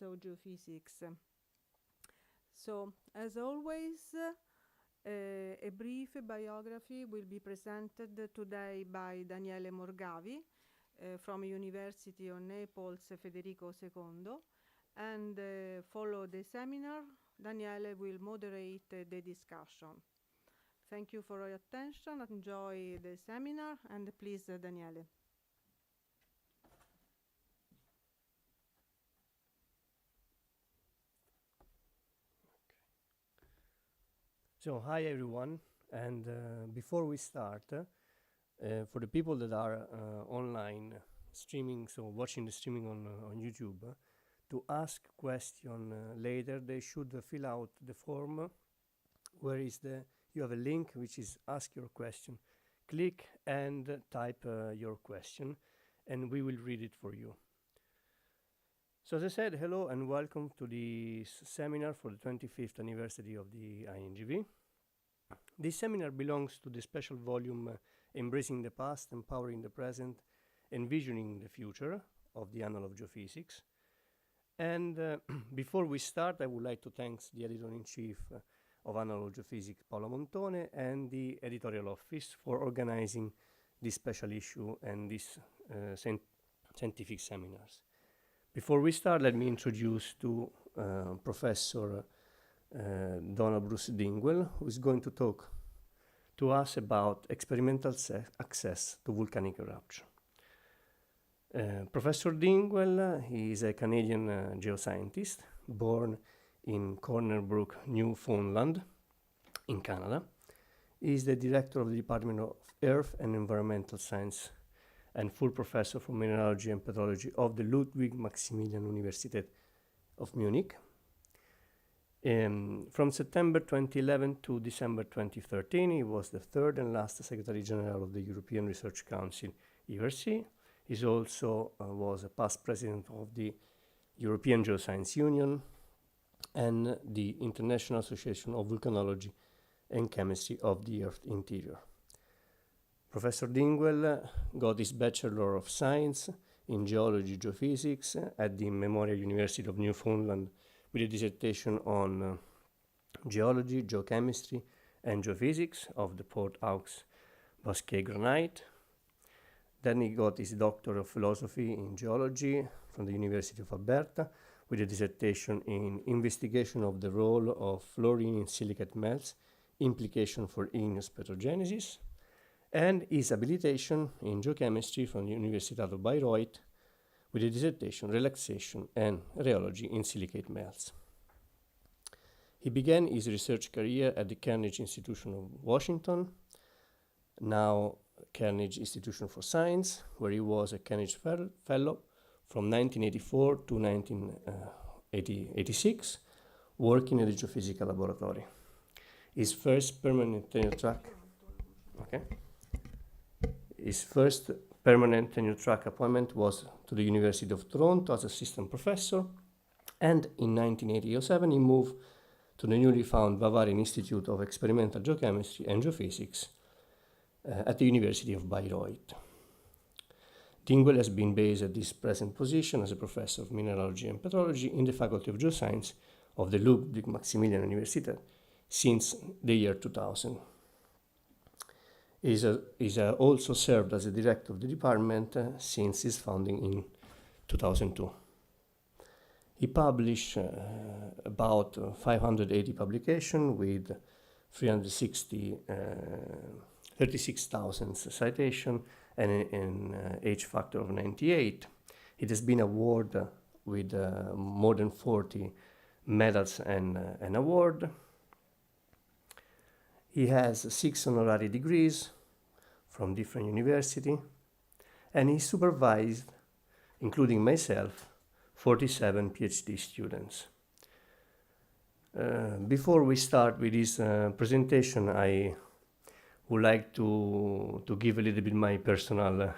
of Geophysics. So, as always, a brief biography will be presented today by Daniele Morgavi from University of Naples Federico II, and follow the seminar. Daniele will moderate the discussion. Thank you for your attention. Enjoy the seminar, and please, Daniele. So, hi everyone, and before we start, for the people that are online streaming, so watching the streaming on YouTube, to ask question later, they should fill out the form where you have a link which is ask your question. Click and type your question, and we will read it for you. So as I said, hello and welcome to the seminar for the 25th anniversary of the INGV. This seminar belongs to the special volume Embracing the Past, Empowering the Present, Envisioning the Future of the Annals of Geophysics. And before we start, I would like to thank the editor-in-chief of Annals of Geophysics, Paolo Montone, and the editorial office for organizing this special issue and these scientific seminars. Before we start, let me introduce to Professor Donald Bruce Dingwell, who is going to talk to us about experimental access to volcanic eruption. Professor Dingwell is a Canadian geoscientist born in Corner Brook, Newfoundland, in Canada. He is the director of the Department of Earth and Environmental Science and full professor for mineralogy and petrology of the Ludwig Maximilian Universität of Munich. From September 2011 to December 2013, he was the third and last Secretary General of the European Research Council, ERC. He also was a past president of the European Geoscience Union and the International Association of Volcanology and Chemistry of the Earth Interior. Professor Dingwell got his Bachelor of Science in Geology Geophysics at the Memorial University of Newfoundland with a dissertation on geology, geochemistry, and geophysics of the Port aux Bosquet granite. Then he got his Doctor of Philosophy in Geology from the University of Alberta with a dissertation in investigation of the role of fluorine in silicate melts, implication for igneous petrogenesis, and his habilitation in geochemistry from the Universitat of Bayreuth with a dissertation, relaxation and rheology in silicate melts. He began his research career at the Carnegie Institution of Washington, now Carnegie Institution for Science, where he was a Carnegie Fellow from 1984 to 1986, working in the geophysical laboratory. His first permanent tenure track, His first permanent tenure track appointment was to the University of Toronto as assistant professor, and in 1987 he moved to the newly found Bavarian Institute of Experimental Geochemistry and Geophysics at the University of Bayreuth. Dingwell has been based at his present position as a professor of mineralogy and petrology in the Faculty of Geoscience of the Ludwig Maximilian Universität since the year 2000. He's also served as a director of the department since its founding in 2002. He published about 580 publications with 36,000 citations and an H factor of 98. It has been awarded with more than 40 medals and an award. He has 6 honorary degrees from different universities, and he supervised, including myself, 47 PhD students. Before we start with this presentation, I would like to give a little bit my personal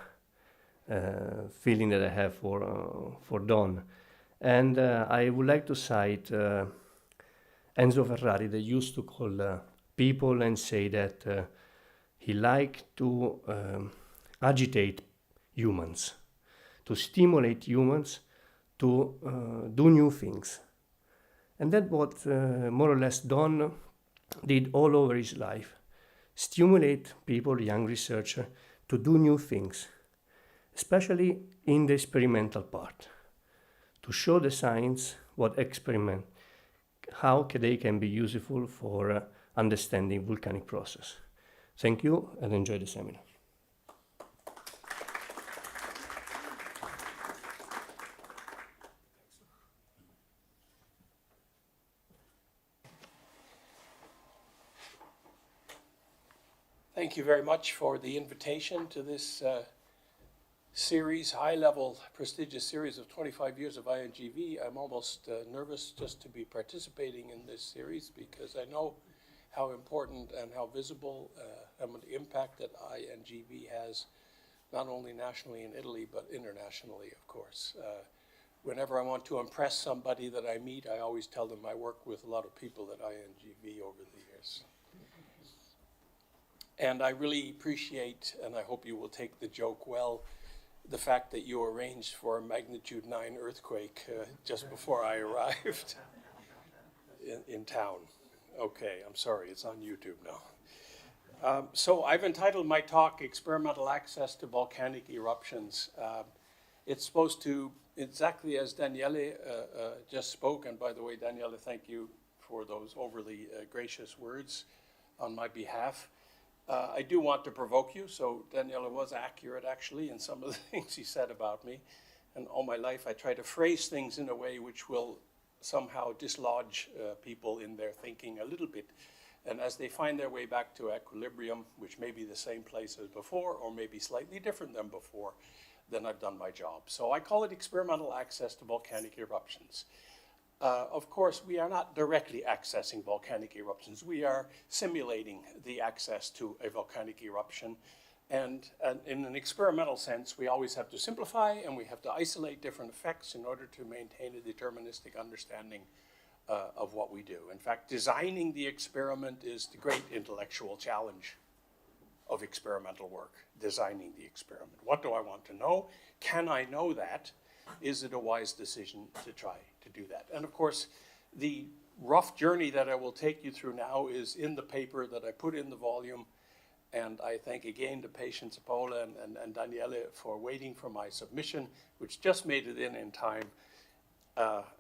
feeling that I have for Don. And I would like to cite Enzo Ferrari, that used to call people and say that he liked to agitate humans, to stimulate humans to do new things. And that's what more or less Don did all over his life. Stimulate people, young researchers, to do new things, especially in the experimental part, to show the science what experiment, how they can be useful for understanding volcanic process. Thank you and enjoy the seminar. Thank you very much for the invitation to this series, high-level, prestigious series of 25 years of INGV. I'm almost nervous just to be participating in this series because I know how important and how visible and the impact that INGV has, not only nationally in Italy, but internationally, of course. Whenever I want to impress somebody that I meet, I always tell them I work with a lot of people at INGV over the years. And I really appreciate, and I hope you will take the joke well, the fact that you arranged for a magnitude 9 earthquake just before I arrived in town. Okay, I'm sorry, it's on YouTube now. So I've entitled my talk, Experimental Access to Volcanic Eruptions. It's supposed to, exactly as Daniele just spoke, and by the way, Daniele, thank you for those overly gracious words on my behalf. I do want to provoke you, so Daniela was accurate actually in some of the things he said about me. And all my life I try to phrase things in a way which will somehow dislodge people in their thinking a little bit. And as they find their way back to equilibrium, which may be the same place as before or maybe slightly different than before, then I've done my job. So I call it experimental access to volcanic eruptions. Of course, we are not directly accessing volcanic eruptions. We are simulating the access to a volcanic eruption. And in an experimental sense, we always have to simplify and we have to isolate different effects in order to maintain a deterministic understanding of what we do. In fact, designing the experiment is the great intellectual challenge of experimental work, designing the experiment. What do I want to know? Can I know that? Is it a wise decision to try to do that? And of course, the rough journey that I will take you through now is in the paper that I put in the volume. And I thank again the patients, Paola and Daniele, for waiting for my submission, which just made it in time.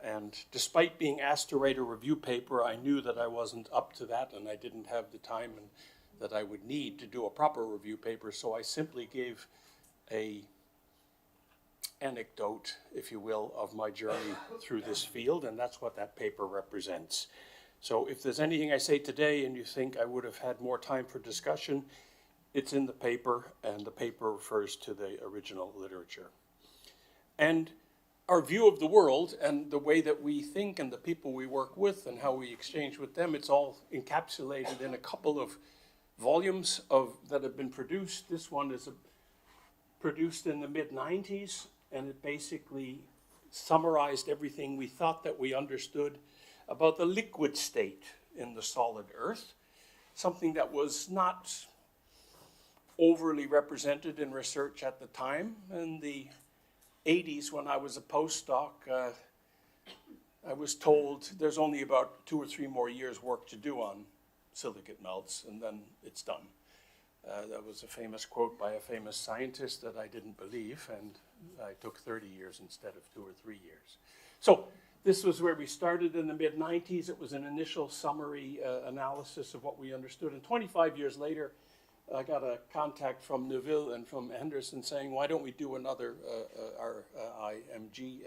And despite being asked to write a review paper, I knew that I wasn't up to that and I didn't have the time and that I would need to do a proper review paper. So I simply gave a anecdote, if you will, of my journey through this field, and that's what that paper represents. So if there's anything I say today and you think I would have had more time for discussion, it's in the paper, and the paper refers to the original literature. And our view of the world and the way that we think and the people we work with and how we exchange with them, it's all encapsulated in a couple of volumes that have been produced. This one is produced in the mid-90s, and it basically summarized everything we thought that we understood about the liquid state in the solid Earth, something that was not overly represented in research at the time. In the 80s, when I was a postdoc, I was told there's only about 2 or 3 more years work to do on silicate melts, and then it's done. That was a famous quote by a famous scientist that I didn't believe, and I took 30 years instead of 2 or 3 years. So this was where we started in the mid-90s. It was an initial summary analysis of what we understood. And 25 years later, I got a contact from Neuville and from Henderson saying, why don't we do another IMG?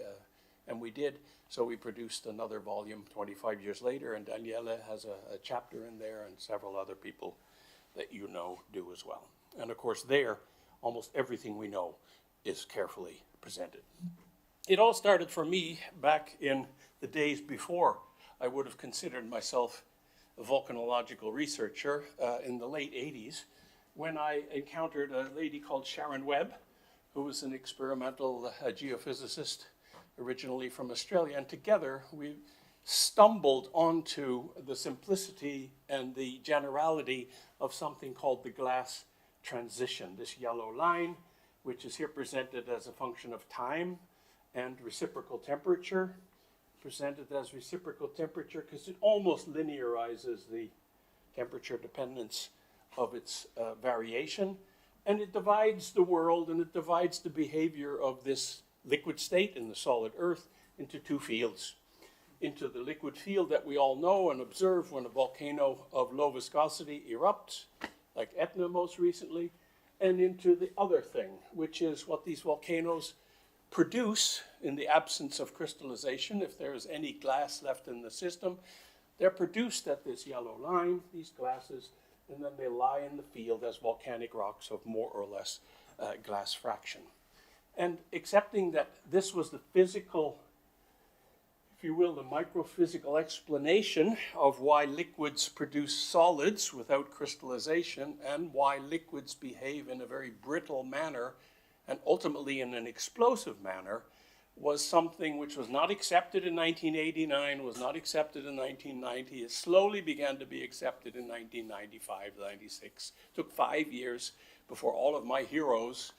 And we did. So we produced another volume 25 years later, and Daniele has a chapter in there, and several other people that you know do as well. And of course there, almost everything we know is carefully presented. It all started for me back in the days before I would have considered myself a volcanological researcher in the late 80s, when I encountered a lady called Sharon Webb, who was an experimental geophysicist originally from Australia, and together we stumbled onto the simplicity and the generality of something called the glass transition, this yellow line, which is here presented as a function of time. and reciprocal temperature, presented as reciprocal temperature because it almost linearizes the temperature dependence of its variation. And it divides the world and it divides the behavior of this liquid state in the solid Earth into two fields. Into the liquid field that we all know and observe when a volcano of low viscosity erupts, like Etna most recently, and into the other thing, which is what these volcanoes produce in the absence of crystallization. If there is any glass left in the system, they're produced at this yellow line, these glasses, and then they lie in the field as volcanic rocks of more or less glass fraction. And accepting that this was the physical, if you will, the microphysical explanation of why liquids produce solids without crystallization and why liquids behave in a very brittle manner and ultimately in an explosive manner, was something which was not accepted in 1989, was not accepted in 1990. It slowly began to be accepted in 1995, 96. It took 5 years before all of my heroes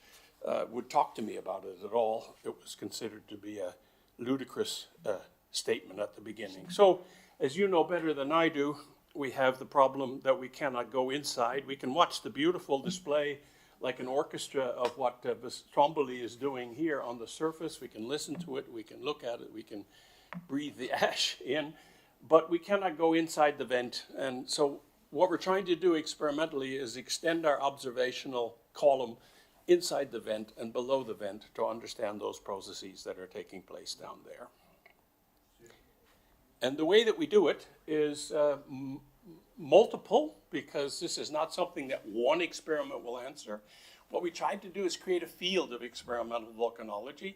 would talk to me about it at all. It was considered to be a ludicrous statement at the beginning. So, as you know better than I do, we have the problem that we cannot go inside. We can watch the beautiful display like an orchestra of what Stromboli is doing here on the surface. We can listen to it, we can look at it, we can breathe the ash in, but we cannot go inside the vent. And so what we're trying to do experimentally is extend our observational column inside the vent and below the vent to understand those processes that are taking place down there. And the way that we do it is multiple, because this is not something that one experiment will answer. What we tried to do is create a field of experimental volcanology,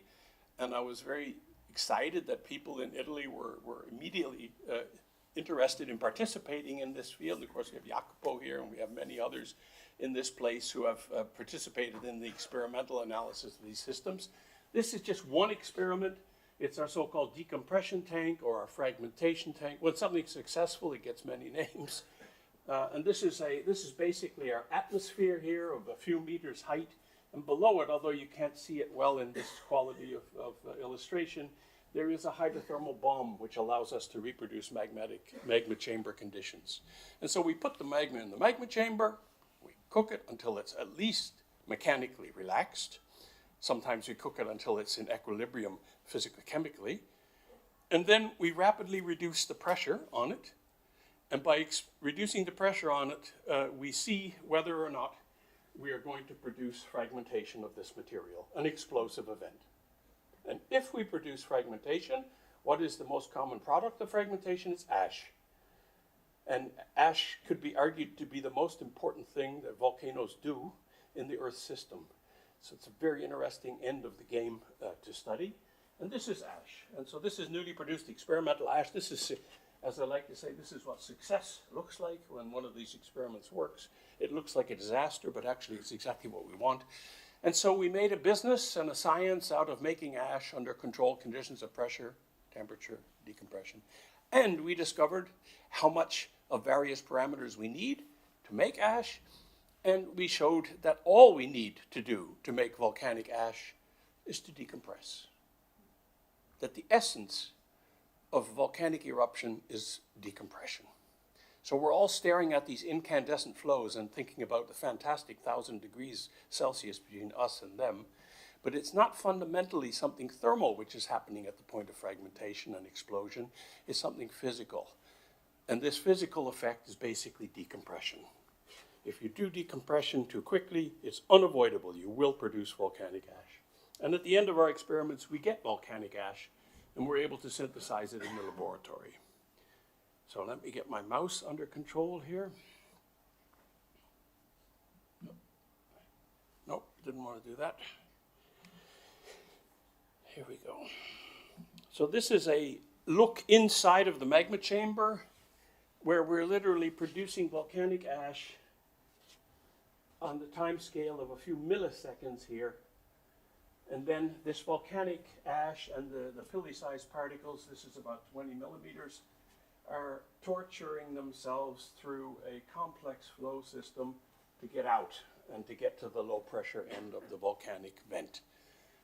and I was very excited that people in Italy were immediately interested in participating in this field. Of course, we have Jacopo here, and we have many others in this place who have participated in the experimental analysis of these systems. This is just one experiment. It's our so-called decompression tank or our fragmentation tank. When something's successful, it gets many names. And this is basically our atmosphere here of a few meters height. And below it, although you can't see it well in this quality of illustration, there is a hydrothermal bomb which allows us to reproduce magma chamber conditions. And so we put the magma in the magma chamber, we cook it until it's at least mechanically relaxed. Sometimes we cook it until it's in equilibrium physicochemically. And then we rapidly reduce the pressure on it. And by reducing the pressure on it, we see whether or not we are going to produce fragmentation of this material, an explosive event. And if we produce fragmentation, what is the most common product of fragmentation? It's ash. And ash could be argued to be the most important thing that volcanoes do in the Earth system. So it's a very interesting end of the game to study. And this is ash. And so this is newly produced experimental ash. This is, as I like to say, this is what success looks like when one of these experiments works. It looks like a disaster, but actually it's exactly what we want. And so we made a business and a science out of making ash under controlled conditions of pressure, temperature, decompression. And we discovered how much of various parameters we need to make ash. And we showed that all we need to do to make volcanic ash is to decompress. That the essence of volcanic eruption is decompression. So we're all staring at these incandescent flows and thinking about the fantastic 1,000 degrees Celsius between us and them. But it's not fundamentally something thermal which is happening at the point of fragmentation and explosion. It's something physical. And this physical effect is basically decompression. If you do decompression too quickly, it's unavoidable. You will produce volcanic ash. And at the end of our experiments, we get volcanic ash, and we're able to synthesize it in the laboratory. So let me get my mouse under control here. Nope, didn't want to do that. Here we go. So this is a look inside of the magma chamber where we're literally producing volcanic ash on the time scale of a few milliseconds here. And then this volcanic ash and the pilly-sized particles, this is about 20 millimeters, are torturing themselves through a complex flow system to get out and to get to the low pressure end of the volcanic vent.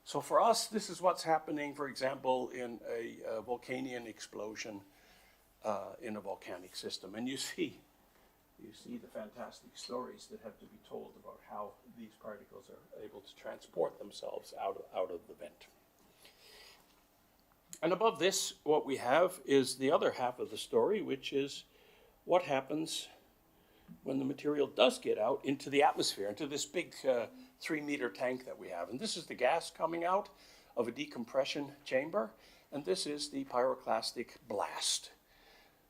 So for us, this is what's happening, for example, in a Vulcanian explosion in a volcanic system. And you see the fantastic stories that have to be told about how these particles are able to transport themselves out of the vent. And above this, what we have is the other half of the story, which is what happens when the material does get out into the atmosphere, into this big 3-meter tank that we have. And this is the gas coming out of a decompression chamber, and this is the pyroclastic blast.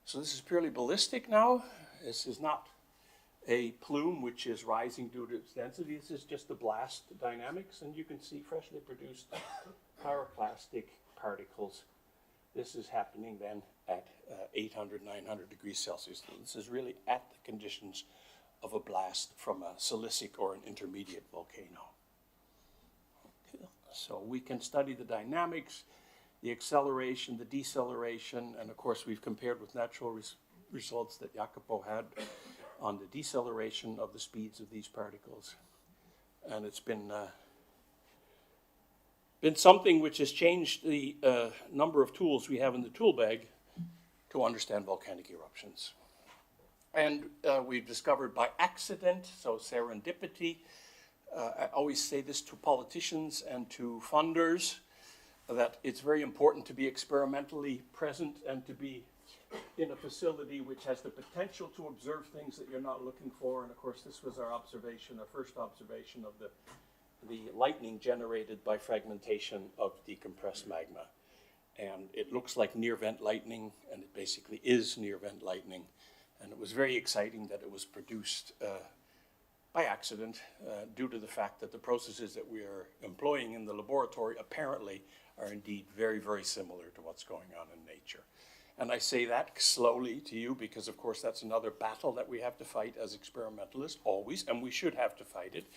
So this is purely ballistic now. This is not a plume which is rising due to its density. This is just the blast dynamics, and you can see freshly produced pyroclastic particles. This is happening then at 800, 900 degrees Celsius. This is really at the conditions of a blast from a silicic or an intermediate volcano. Okay. So we can study the dynamics, the acceleration, the deceleration, and of course we've compared with natural results that Jacopo had on the deceleration of the speeds of these particles. And it's been something which has changed the number of tools we have in the tool bag to understand volcanic eruptions. And we've discovered by accident, so serendipity. I always say this to politicians and to funders, that it's very important to be experimentally present and to be in a facility which has the potential to observe things that you're not looking for. And of course, this was our observation, our first observation of the lightning generated by fragmentation of decompressed magma. And it looks like near-vent lightning, and it basically is near-vent lightning. And it was very exciting that it was produced by accident due to the fact that the processes that we are employing in the laboratory apparently are indeed very, very similar to what's going on in nature. And I say that slowly to you because, of course, that's another battle that we have to fight as experimentalists, always, and we should have to fight it,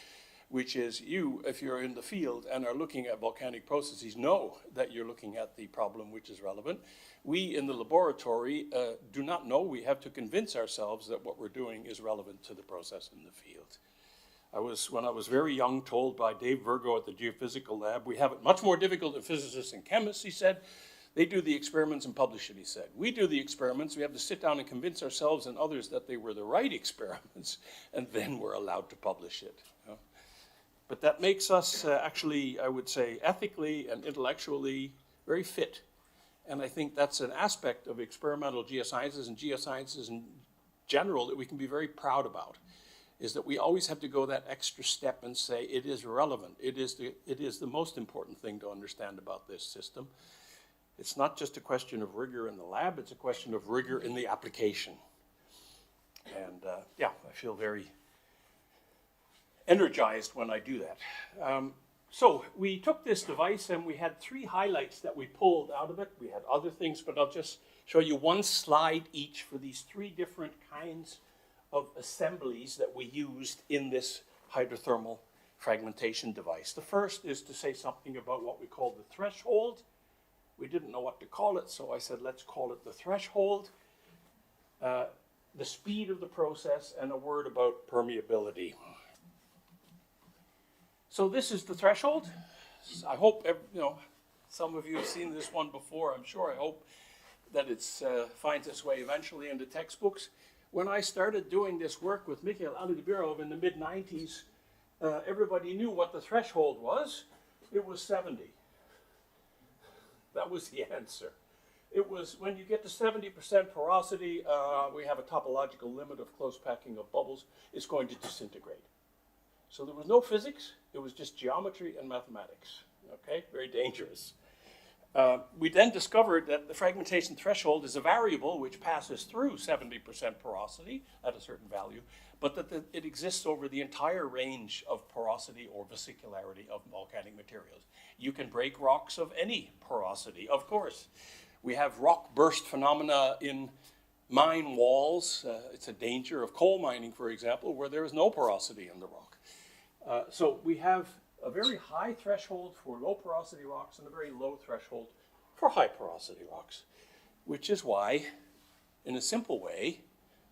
which is you, if you're in the field and are looking at volcanic processes, know that you're looking at the problem which is relevant. We in the laboratory do not know. We have to convince ourselves that what we're doing is relevant to the process in the field. When I was very young, told by Dave Virgo at the Geophysical Lab, we have it much more difficult than physicists and chemists, he said. They do the experiments and publish it, he said. We do the experiments, we have to sit down and convince ourselves and others that they were the right experiments, and then we're allowed to publish it. You know? But that makes us actually, I would say, ethically and intellectually very fit. And I think that's an aspect of experimental geosciences and geosciences in general that we can be very proud about, is that we always have to go that extra step and say it is relevant. It is the most important thing to understand about this system. It's not just a question of rigor in the lab, it's a question of rigor in the application. And yeah, I feel very energized when I do that. So we took this device and we had 3 highlights that we pulled out of it. We had other things, but I'll just show you one slide each for these 3 different kinds of assemblies that we used in this hydrothermal fragmentation device. The first is to say something about what we call the threshold. We didn't know what to call it, so I said, let's call it the threshold, the speed of the process, and a word about permeability. So this is the threshold. I hope, some of you have seen this one before, I'm sure. I hope that it finds its way eventually into textbooks. When I started doing this work with Mikhail Alibirov in the mid-90s, everybody knew what the threshold was. It was 70. That was the answer. It was when you get to 70% porosity, we have a topological limit of close packing of bubbles, it's going to disintegrate. So there was no physics, it was just geometry and mathematics, okay? Very dangerous. We then discovered that the fragmentation threshold is a variable which passes through 70% porosity at a certain value, but that it exists over the entire range of porosity or vesicularity of volcanic materials. You can break rocks of any porosity, of course. We have rock burst phenomena in mine walls. It's a danger of coal mining, for example, where there is no porosity in the rock. So we have a very high threshold for low porosity rocks and a very low threshold for high porosity rocks, which is why, in a simple way,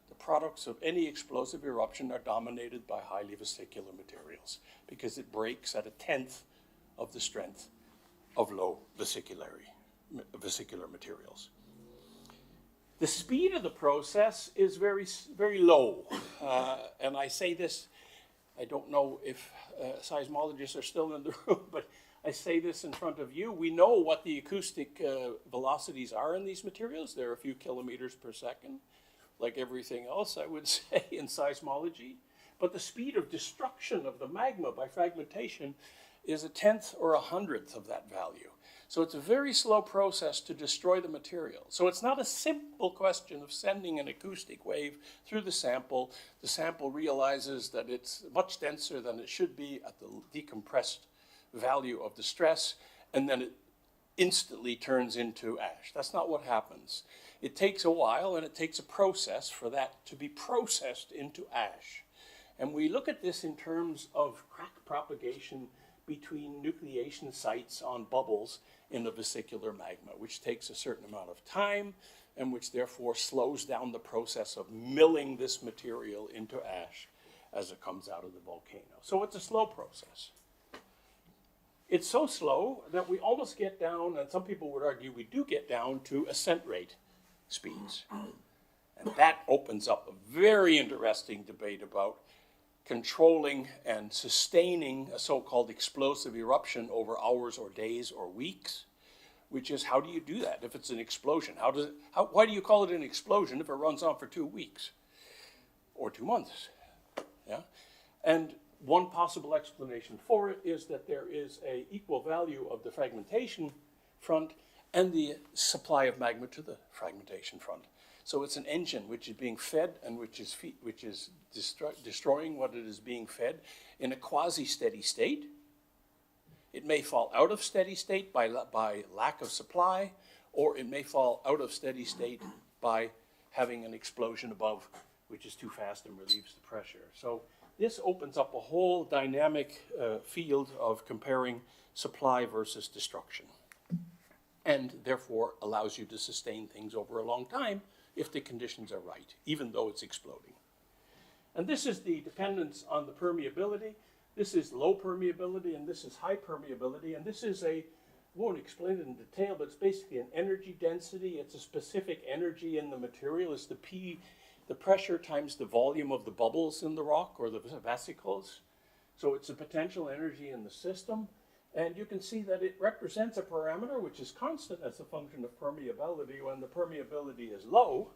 the products of any explosive eruption are dominated by highly vesicular materials because it breaks at 1/10 of the strength of low vesicular materials. The speed of the process is very, very low. And I say this, I don't know if seismologists are still in the room, but I say this in front of you. We know what the acoustic velocities are in these materials. They're a few kilometers per second, like everything else, I would say, in seismology. But the speed of destruction of the magma by fragmentation is 1/10 or 100th of that value. So it's a very slow process to destroy the material. So it's not a simple question of sending an acoustic wave through the sample. The sample realizes that it's much denser than it should be at the decompressed value of the stress, and then it instantly turns into ash. That's not what happens. It takes a while, and it takes a process for that to be processed into ash. And we look at this in terms of crack propagation between nucleation sites on bubbles in the vesicular magma, which takes a certain amount of time and which therefore slows down the process of milling this material into ash as it comes out of the volcano. So it's a slow process. It's so slow that we almost get down, and some people would argue we do get down to ascent rate speeds. And that opens up a very interesting debate about controlling and sustaining a so-called explosive eruption over hours or days or weeks, which is, how do you do that if it's an explosion? Why do you call it an explosion if it runs on for 2 weeks or 2 months? Yeah? And one possible explanation for it is that there is an equal value of the fragmentation front and the supply of magma to the fragmentation front. So it's an engine which is being fed and which is destroying what it is being fed in a quasi-steady state. It may fall out of steady state by lack of supply, or it may fall out of steady state by having an explosion above, which is too fast and relieves the pressure. So this opens up a whole dynamic field of comparing supply versus destruction, and therefore allows you to sustain things over a long time if the conditions are right, even though it's exploding. And this is the dependence on the permeability. This is low permeability, and this is high permeability. And this is I won't explain it in detail, but it's basically an energy density. It's a specific energy in the material. It's the pressure times the volume of the bubbles in the rock or the vesicles. So it's a potential energy in the system. And you can see that it represents a parameter which is constant as a function of permeability when the permeability is low.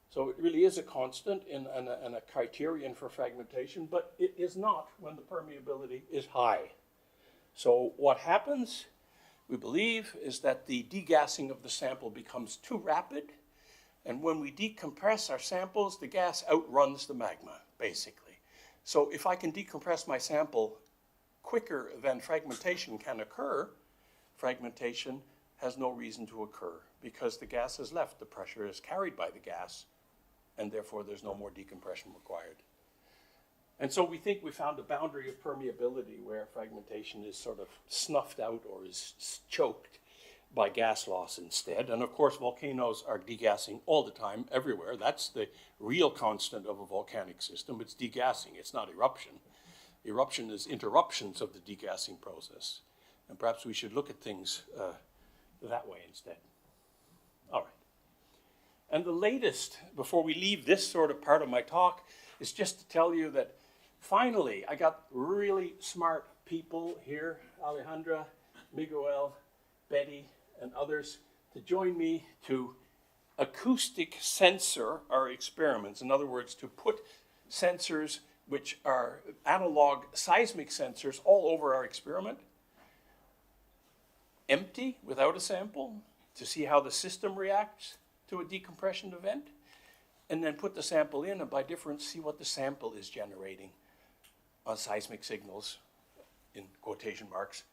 So it really is a constant and a criterion for fragmentation, but it is not when the permeability is high. So what happens, we believe, is that the degassing of the sample becomes too rapid. And when we decompress our samples, the gas outruns the magma, basically. So if I can decompress my sample quicker than fragmentation can occur, fragmentation has no reason to occur because the gas has left, the pressure is carried by the gas, and therefore there's no more decompression required. And so we think we found a boundary of permeability where fragmentation is sort of snuffed out or is choked by gas loss instead. And of course, volcanoes are degassing all the time, everywhere. That's the real constant of a volcanic system. It's degassing, it's not eruption. Eruption is interruptions of the degassing process. And perhaps we should look at things that way instead. All right. And the latest, before we leave this sort of part of my talk, is just to tell you that finally I got really smart people here, Alejandra, Miguel, Betty, and others, to join me to acoustic sensor our experiments. In other words, to put sensors which are analog seismic sensors all over our experiment, empty, without a sample, to see how the system reacts to a decompression event, and then put the sample in, and by difference, see what the sample is generating on seismic signals, in quotation marks,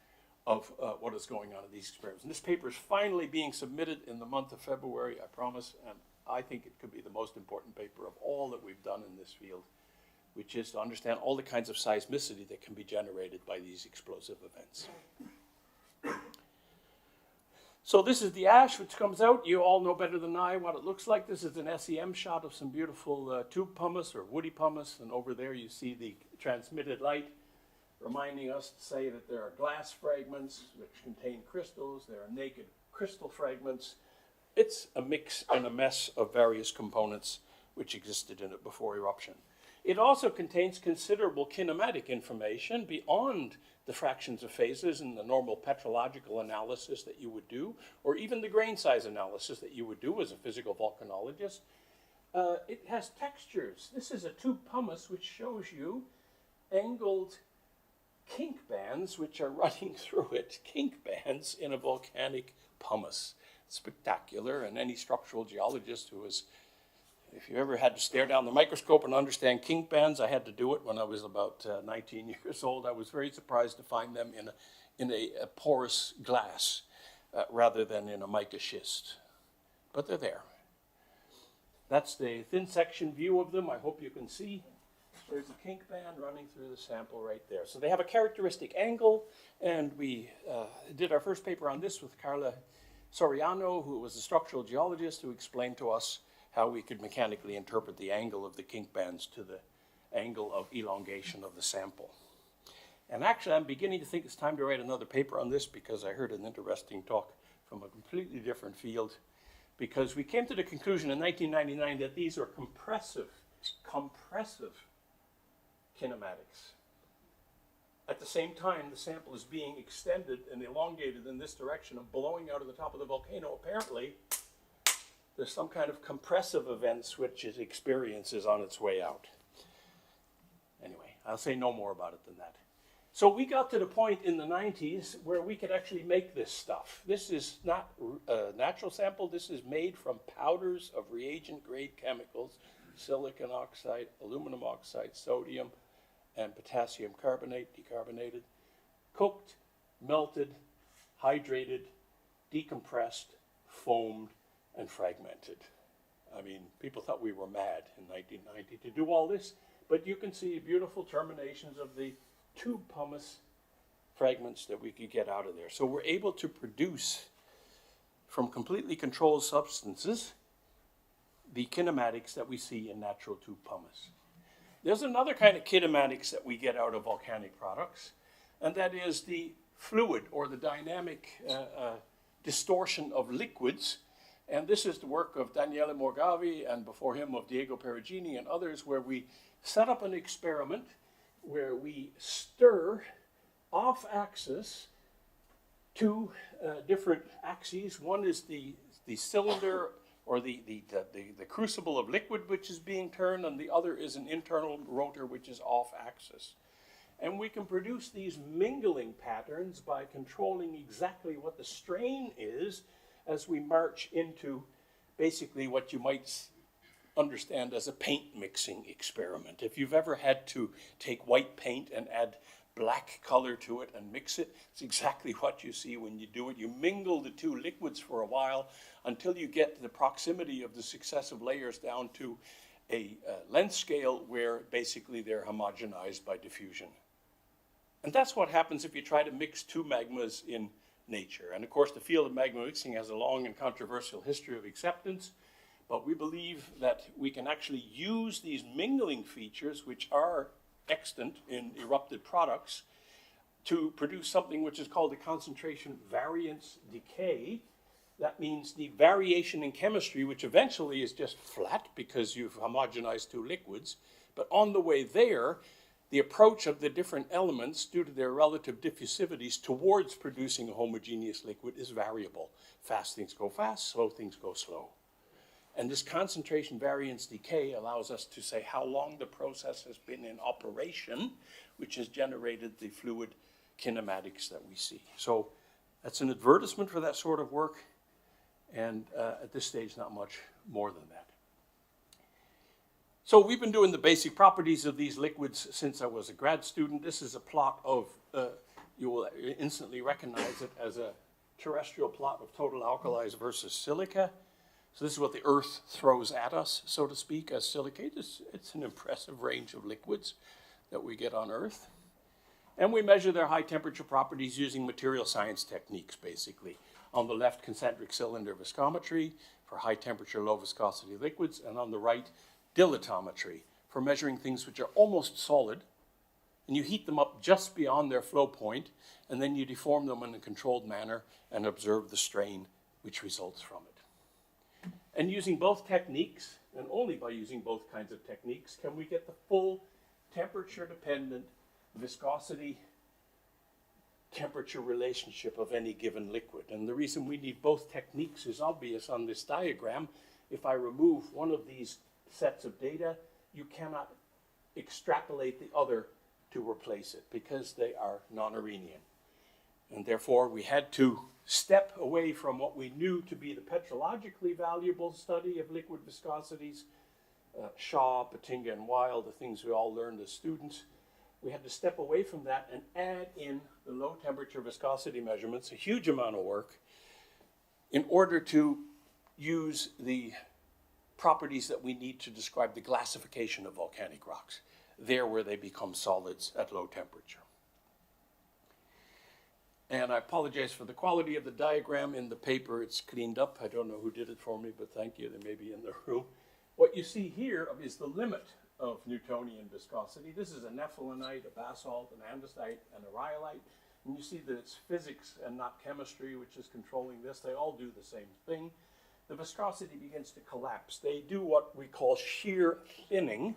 of what is going on in these experiments. And this paper is finally being submitted in the month of February, I promise, and I think it could be the most important paper of all that we've done in this field, which is to understand all the kinds of seismicity that can be generated by these explosive events. So this is the ash which comes out. You all know better than I what it looks like. This is an SEM shot of some beautiful tube pumice or woody pumice, and over there you see the transmitted light. reminding us to say that there are glass fragments which contain crystals, there are naked crystal fragments. It's a mix and a mess of various components which existed in it before eruption. It also contains considerable kinematic information beyond the fractions of phases and the normal petrological analysis that you would do, or even the grain size analysis that you would do as a physical volcanologist. It has textures. This is a tube pumice which shows you angled kink bands which are running through it, kink bands in a volcanic pumice. Spectacular, and any structural geologist who is, if you ever had to stare down the microscope and understand kink bands, I had to do it when I was about 19 years old. I was very surprised to find them in a porous glass rather than in a mica schist. But they're there. That's the thin section view of them. I hope you can see. There's a kink band running through the sample right there. So they have a characteristic angle, and we did our first paper on this with Carla Soriano, who was a structural geologist, who explained to us how we could mechanically interpret the angle of the kink bands to the angle of elongation of the sample. And actually, I'm beginning to think it's time to write another paper on this, because I heard an interesting talk from a completely different field, because we came to the conclusion in 1999 that these are compressive kinematics. At the same time, the sample is being extended and elongated in this direction and blowing out of the top of the volcano. Apparently, there's some kind of compressive events which it experiences on its way out. Anyway, I'll say no more about it than that. So we got to the point in the 90s where we could actually make this stuff. This is not a natural sample. This is made from powders of reagent-grade chemicals, silicon oxide, aluminum oxide, sodium, and potassium carbonate, decarbonated, cooked, melted, hydrated, decompressed, foamed, and fragmented. I mean, people thought we were mad in 1990 to do all this, but you can see beautiful terminations of the tube pumice fragments that we could get out of there. So we're able to produce from completely controlled substances the kinematics that we see in natural tube pumice. There's another kind of kinematics that we get out of volcanic products, and that is the fluid or the dynamic distortion of liquids. And this is the work of Daniele Morgavi, and before him of Diego Perugini and others, where we set up an experiment where we stir off-axis two different axes. One is the cylinder or the crucible of liquid which is being turned, and the other is an internal rotor which is off-axis. And we can produce these mingling patterns by controlling exactly what the strain is as we march into basically what you might understand as a paint mixing experiment. If you've ever had to take white paint and add black color to it and mix it, it's exactly what you see when you do it. You mingle the two liquids for a while until you get the proximity of the successive layers down to a length scale where basically they're homogenized by diffusion. And that's what happens if you try to mix two magmas in nature. And of course, the field of magma mixing has a long and controversial history of acceptance, but we believe that we can actually use these mingling features, which are extant in erupted products, to produce something which is called a concentration variance decay. That means the variation in chemistry, which eventually is just flat because you've homogenized two liquids, but on the way there, the approach of the different elements, due to their relative diffusivities towards producing a homogeneous liquid, is variable. Fast things go fast, slow things go slow. And this concentration variance decay allows us to say how long the process has been in operation, which has generated the fluid kinematics that we see. So that's an advertisement for that sort of work, and at this stage, not much more than that. So we've been doing the basic properties of these liquids since I was a grad student. This is a plot of, you will instantly recognize it as a terrestrial plot of total alkalis versus silica. So this is what the Earth throws at us, so to speak, as silicate. It's an impressive range of liquids that we get on Earth. And we measure their high temperature properties using material science techniques, basically. On the left, concentric cylinder viscometry for high temperature, low viscosity liquids, and on the right, dilatometry for measuring things which are almost solid, and you heat them up just beyond their flow point, and then you deform them in a controlled manner and observe the strain which results from it. And using both techniques, and only by using both kinds of techniques, can we get the full temperature-dependent viscosity temperature relationship of any given liquid. And the reason we need both techniques is obvious on this diagram. If I remove one of these sets of data, you cannot extrapolate the other to replace it because they are non-Arrhenian. And therefore, we had to step away from what we knew to be the petrologically valuable study of liquid viscosities, Shaw, Patinga, and Weil, the things we all learned as students. We had to step away from that and add in the low temperature viscosity measurements, a huge amount of work, in order to use the properties that we need to describe the glassification of volcanic rocks, there where they become solids at low temperature. And I apologize for the quality of the diagram in the paper. It's cleaned up. I don't know who did it for me, but thank you. They may be in the room. What you see here is the limit of Newtonian viscosity. This is a nephelinite, a basalt, an andesite, and a rhyolite. And you see that it's physics and not chemistry which is controlling this. They all do the same thing. The viscosity begins to collapse. They do what we call shear thinning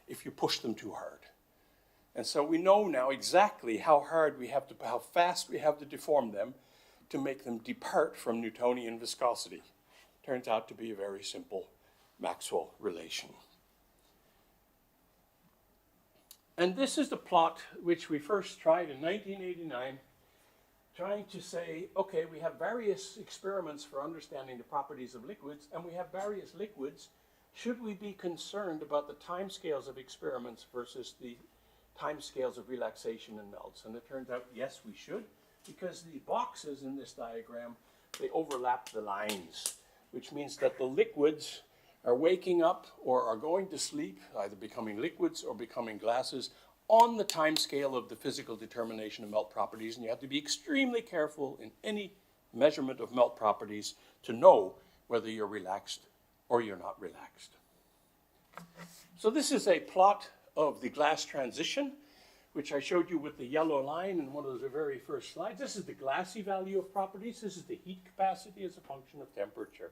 if you push them too hard. And so we know now exactly how fast we have to deform them to make them depart from Newtonian viscosity. Turns out to be a very simple Maxwell relation. And this is the plot which we first tried in 1989, trying to say, okay, we have various experiments for understanding the properties of liquids, and we have various liquids. Should we be concerned about the timescales of experiments versus the timescales of relaxation and melts? And it turns out, yes, we should, because the boxes in this diagram, they overlap the lines, which means that the liquids are waking up or are going to sleep, either becoming liquids or becoming gases, on the time scale of the physical determination of melt properties. And you have to be extremely careful in any measurement of melt properties to know whether you're relaxed or you're not relaxed. So this is a plot of the glass transition, which I showed you with the yellow line in one of the very first slides. This is the glassy value of properties. This is the heat capacity as a function of temperature.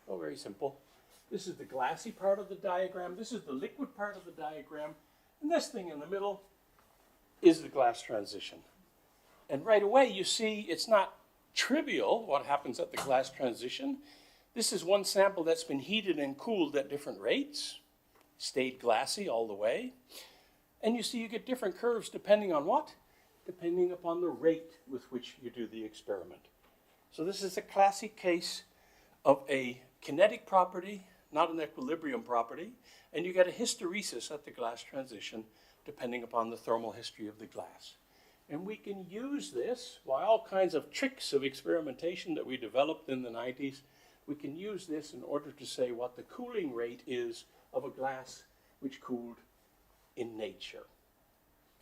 Oh, very simple. This is the glassy part of the diagram. This is the liquid part of the diagram. And this thing in the middle is the glass transition. And right away, you see it's not trivial what happens at the glass transition. This is one sample that's been heated and cooled at different rates, stayed glassy all the way. And you see you get different curves depending on what? Depending upon the rate with which you do the experiment. So this is a classic case of a kinetic property, not an equilibrium property, and you get a hysteresis at the glass transition depending upon the thermal history of the glass. And we can use this by all kinds of tricks of experimentation that we developed in the 90s. We can use this in order to say what the cooling rate is of a glass which cooled in nature.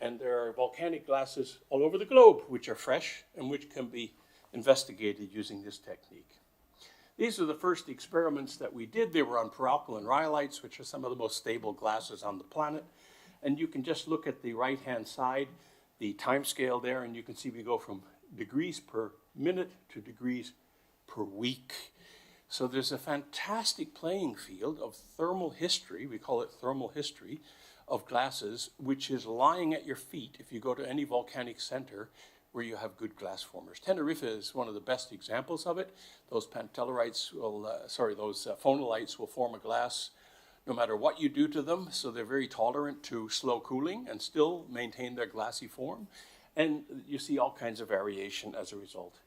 And there are volcanic glasses all over the globe which are fresh and which can be investigated using this technique. These are the first experiments that we did. They were on peralkaline rhyolites, which are some of the most stable glasses on the planet. And you can just look at the right-hand side, the time scale there, and you can see we go from degrees per minute to degrees per week. So there's a fantastic playing field of thermal history, we call it thermal history, of glasses, which is lying at your feet if you go to any volcanic center where you have good glass formers. Tenerife is one of the best examples of it. Those phonolites will form a glass no matter what you do to them, so they're very tolerant to slow cooling and still maintain their glassy form. And you see all kinds of variation as a result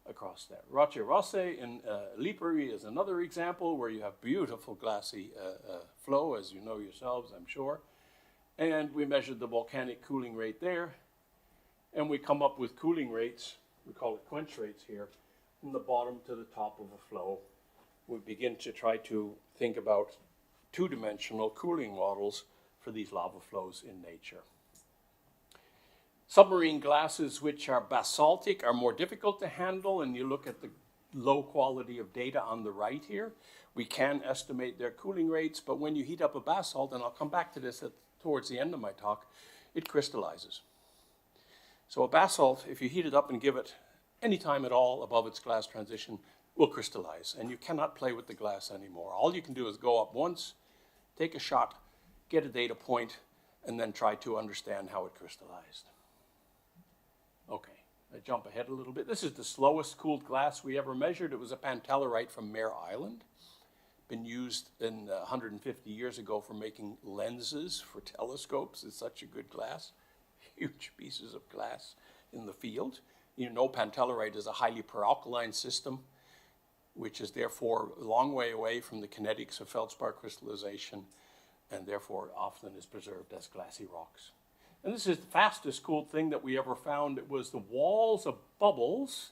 across that. Roche Rosse in Lipari is another example where you have beautiful glassy flow, as you know yourselves, I'm sure. And we measured the volcanic cooling rate there. And we come up with cooling rates, we call it quench rates here, from the bottom to the top of a flow. We begin to try to think about two-dimensional cooling models for these lava flows in nature. Submarine glasses which are basaltic are more difficult to handle, and you look at the low quality of data on the right here. We can estimate their cooling rates, but when you heat up a basalt, and I'll come back to this towards the end of my talk, it crystallizes. So a basalt, if you heat it up and give it any time at all above its glass transition, will crystallize, and you cannot play with the glass anymore. All you can do is go up once, take a shot, get a data point, and then try to understand how it crystallized. Okay, I jump ahead a little bit. This is the slowest cooled glass we ever measured. It was a pantellerite from Mare Island. Been used 150 years ago for making lenses for telescopes. It's such a good glass. Huge pieces of glass in the field. You know, pantellerite is a highly peralkaline system, which is therefore a long way away from the kinetics of feldspar crystallization, and therefore often is preserved as glassy rocks. And this is the fastest cooled thing that we ever found. It was the walls of bubbles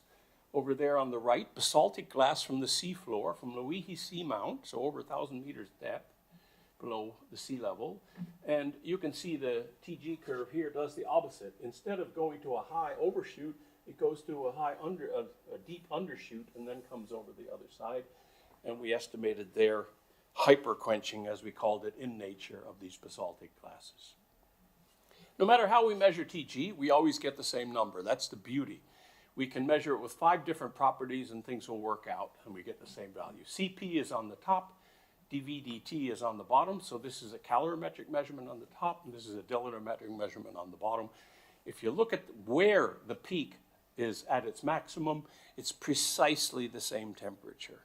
over there on the right, basaltic glass from the seafloor, from Loihi Seamount, so over 1,000 meters depth below the sea level. And you can see the TG curve here does the opposite. Instead of going to a high overshoot, it goes to a deep undershoot and then comes over the other side. And we estimated their hyperquenching, as we called it, in nature of these basaltic glasses. No matter how we measure TG, we always get the same number. That's the beauty. We can measure it with 5 different properties and things will work out and we get the same value. CP is on the top, dVdt is on the bottom. So this is a calorimetric measurement on the top and this is a dilatometric measurement on the bottom. If you look at where the peak is at its maximum, it's precisely the same temperature.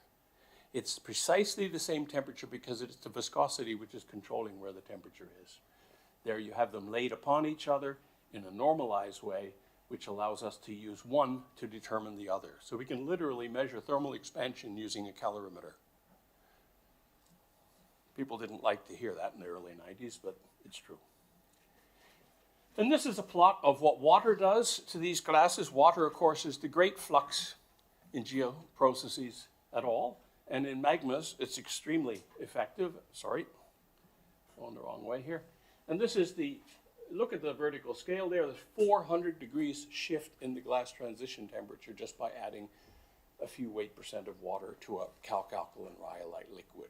It's precisely the same temperature because it's the viscosity which is controlling where the temperature is. There you have them laid upon each other in a normalized way, which allows us to use one to determine the other. So we can literally measure thermal expansion using a calorimeter. People didn't like to hear that in the early 90s, but it's true. And this is a plot of what water does to these glasses. Water, of course, is the great flux in geoprocesses at all. And in magmas, it's extremely effective. Sorry, going the wrong way here. And this is the, look at the vertical scale there. There's 400 degrees shift in the glass transition temperature just by adding a few weight % of water to a calc-alkaline rhyolite liquid.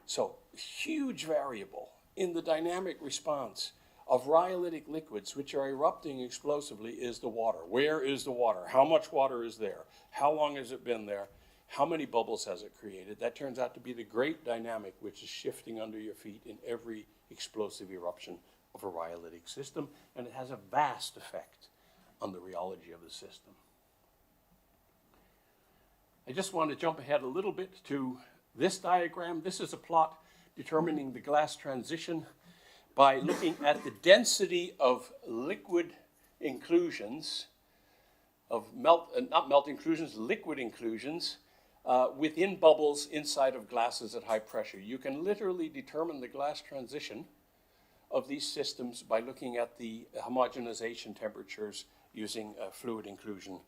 So huge variable in the dynamic response of rhyolitic liquids, which are erupting explosively, is the water. Where is the water? How much water is there? How long has it been there? How many bubbles has it created? That turns out to be the great dynamic which is shifting under your feet in every explosive eruption of a rhyolitic system, and it has a vast effect on the rheology of the system. I just want to jump ahead a little bit to this diagram. This is a plot determining the glass transition by looking at the density of liquid inclusions, of not melt inclusions, liquid inclusions, within bubbles inside of glasses at high pressure. You can literally determine the glass transition of these systems by looking at the homogenization temperatures using fluid inclusion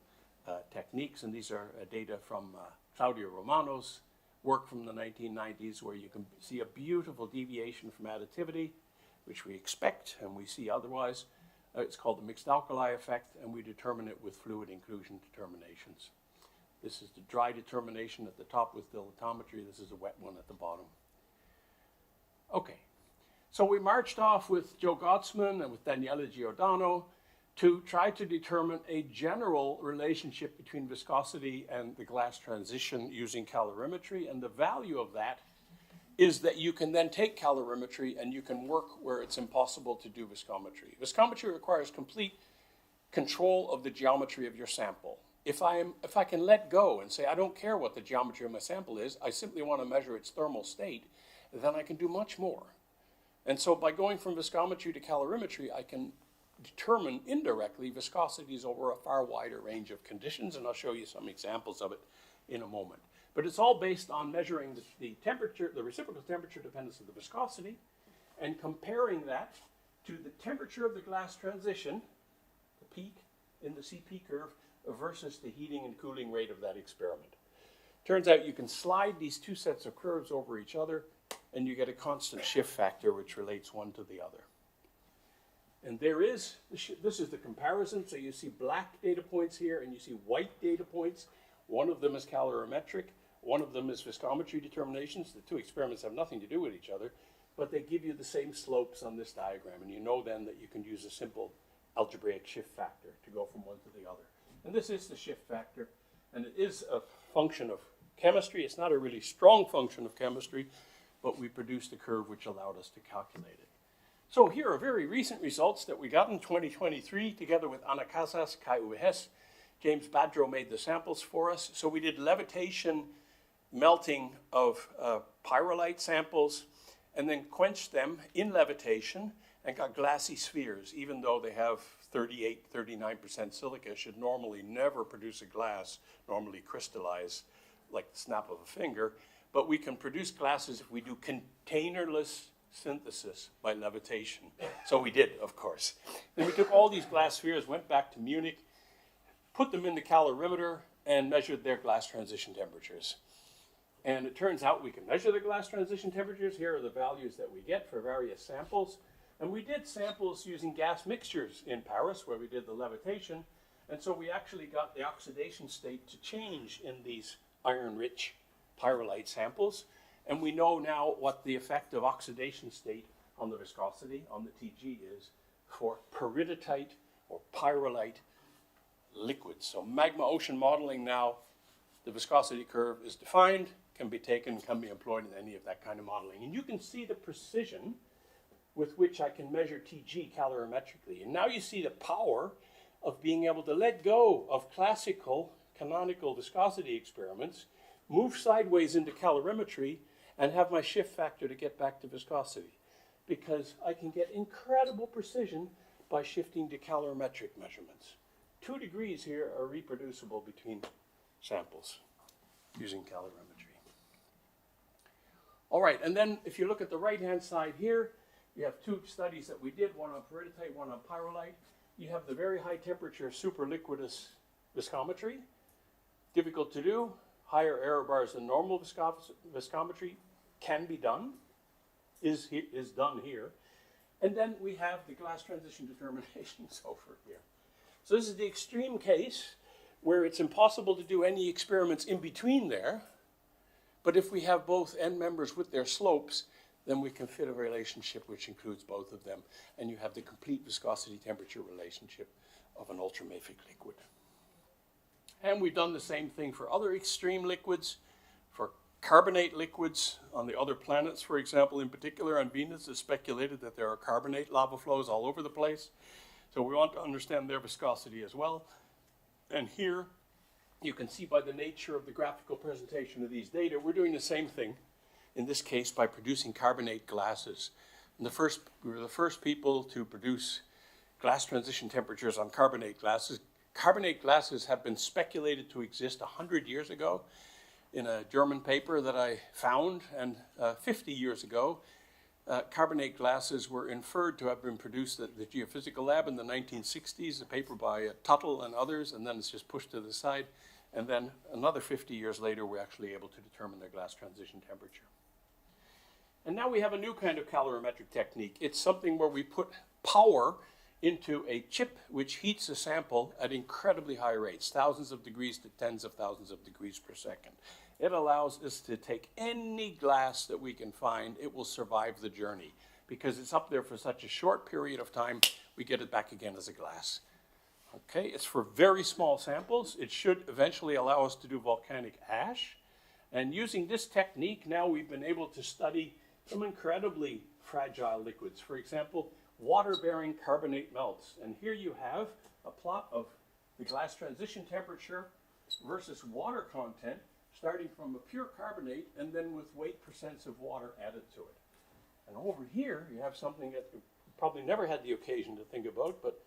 techniques. And these are data from Claudio Romano's work from the 1990s, where you can see a beautiful deviation from additivity, which we expect and we see otherwise. It's called the mixed alkali effect, and we determine it with fluid inclusion determinations. This is the dry determination at the top with dilatometry. This is a wet one at the bottom. Okay, so we marched off with Joe Gottsman and with Daniele Giordano to try to determine a general relationship between viscosity and the glass transition using calorimetry. And the value of that is that you can then take calorimetry and you can work where it's impossible to do viscometry. Viscometry requires complete control of the geometry of your sample. If I can let go and say, I don't care what the geometry of my sample is, I simply want to measure its thermal state, then I can do much more. And so by going from viscometry to calorimetry, I can determine indirectly viscosities over a far wider range of conditions, and I'll show you some examples of it in a moment. But it's all based on measuring the temperature, the reciprocal temperature dependence of the viscosity, and comparing that to the temperature of the glass transition, the peak in the CP curve, versus the heating and cooling rate of that experiment. Turns out you can slide these two sets of curves over each other, and you get a constant shift factor which relates one to the other. And there is, this is the comparison, so you see black data points here and you see white data points. One of them is calorimetric, one of them is viscometry determinations. The two experiments have nothing to do with each other, but they give you the same slopes on this diagram, and you know then that you can use a simple algebraic shift factor to go from one to the other. And this is the shift factor, and it is a function of chemistry. It's not a really strong function of chemistry, but we produced a curve which allowed us to calculate it. So here are very recent results that we got in 2023 together with Ana Casas, Kai Uves. James Badrow made the samples for us. So we did levitation melting of pyrolite samples and then quenched them in levitation and got glassy spheres, even though they have 38, 39% silica, should normally never produce a glass, normally crystallize like the snap of a finger. But we can produce glasses if we do containerless synthesis by levitation. So we did, of course. Then we took all these glass spheres, went back to Munich, put them in the calorimeter, and measured their glass transition temperatures. And it turns out we can measure the glass transition temperatures. Here are the values that we get for various samples. And we did samples using gas mixtures in Paris, where we did the levitation. And so we actually got the oxidation state to change in these iron-rich pyrolite samples. And we know now what the effect of oxidation state on the viscosity, on the TG, is for peridotite or pyrolite liquids. So magma ocean modeling now, the viscosity curve is defined, can be taken, can be employed in any of that kind of modeling. And you can see the precision with which I can measure TG calorimetrically. And now you see the power of being able to let go of classical canonical viscosity experiments, move sideways into calorimetry, and have my shift factor to get back to viscosity. Because I can get incredible precision by shifting to calorimetric measurements. 2 degrees here are reproducible between samples using calorimetry. All right, and then if you look at the right-hand side here, you have 2 studies that we did, one on peridotite, one on pyrolite. You have the very high temperature superliquidus viscometry. Difficult to do, higher error bars than normal viscometry, can be done, is done here. And then we have the glass transition determinations over here. So this is the extreme case where it's impossible to do any experiments in between there. But if we have both end members with their slopes, then we can fit a relationship which includes both of them. And you have the complete viscosity temperature relationship of an ultramafic liquid. And we've done the same thing for other extreme liquids, for carbonate liquids on the other planets, for example. In particular, on Venus, it's speculated that there are carbonate lava flows all over the place. So we want to understand their viscosity as well. And here, you can see by the nature of the graphical presentation of these data, we're doing the same thing, in this case by producing carbonate glasses. And we were the first people to produce glass transition temperatures on carbonate glasses. Carbonate glasses have been speculated to exist 100 years ago in a German paper that I found, and 50 years ago, carbonate glasses were inferred to have been produced at the Geophysical Lab in the 1960s, a paper by Tuttle and others, and then it's just pushed to the side. And then another 50 years later, we're actually able to determine their glass transition temperature. And now we have a new kind of calorimetric technique. It's something where we put power into a chip which heats a sample at incredibly high rates, thousands of degrees to tens of thousands of degrees per second. It allows us to take any glass that we can find. It will survive the journey. Because it's up there for such a short period of time, we get it back again as a glass. Okay, it's for very small samples. It should eventually allow us to do volcanic ash. And using this technique, now we've been able to study some incredibly fragile liquids. For example, water-bearing carbonate melts. And here you have a plot of the glass transition temperature versus water content, starting from a pure carbonate and then with weight percents of water added to it. And over here, you have something that you probably never had the occasion to think about, but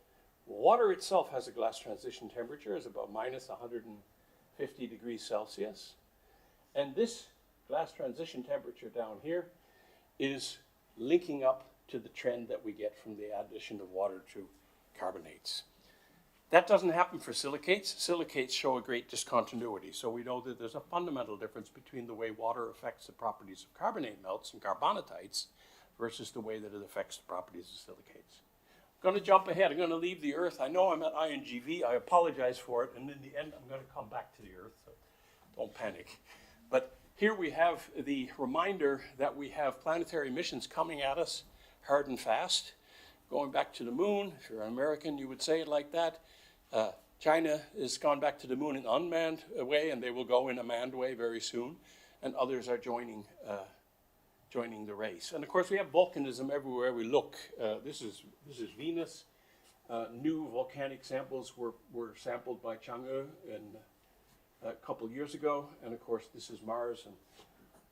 water itself has a glass transition temperature, is about minus 150 degrees Celsius. And this glass transition temperature down here is linking up to the trend that we get from the addition of water to carbonates. That doesn't happen for silicates. Silicates show a great discontinuity. So we know that there's a fundamental difference between the way water affects the properties of carbonate melts and carbonatites versus the way that it affects the properties of silicates. I'm going to jump ahead. I'm going to leave the Earth. I know I'm at INGV. I apologize for it. And in the end, I'm going to come back to the Earth. So don't panic. But Here we have the reminder that we have planetary missions coming at us hard and fast. Going back to the moon, if you're an American, you would say it like that. China has gone back to the moon in an unmanned way, and they will go in a manned way very soon. And others are joining the race. And of course, we have volcanism everywhere we look. This is Venus. New volcanic samples were sampled by Chang'e a couple years ago. And of course, this is Mars. And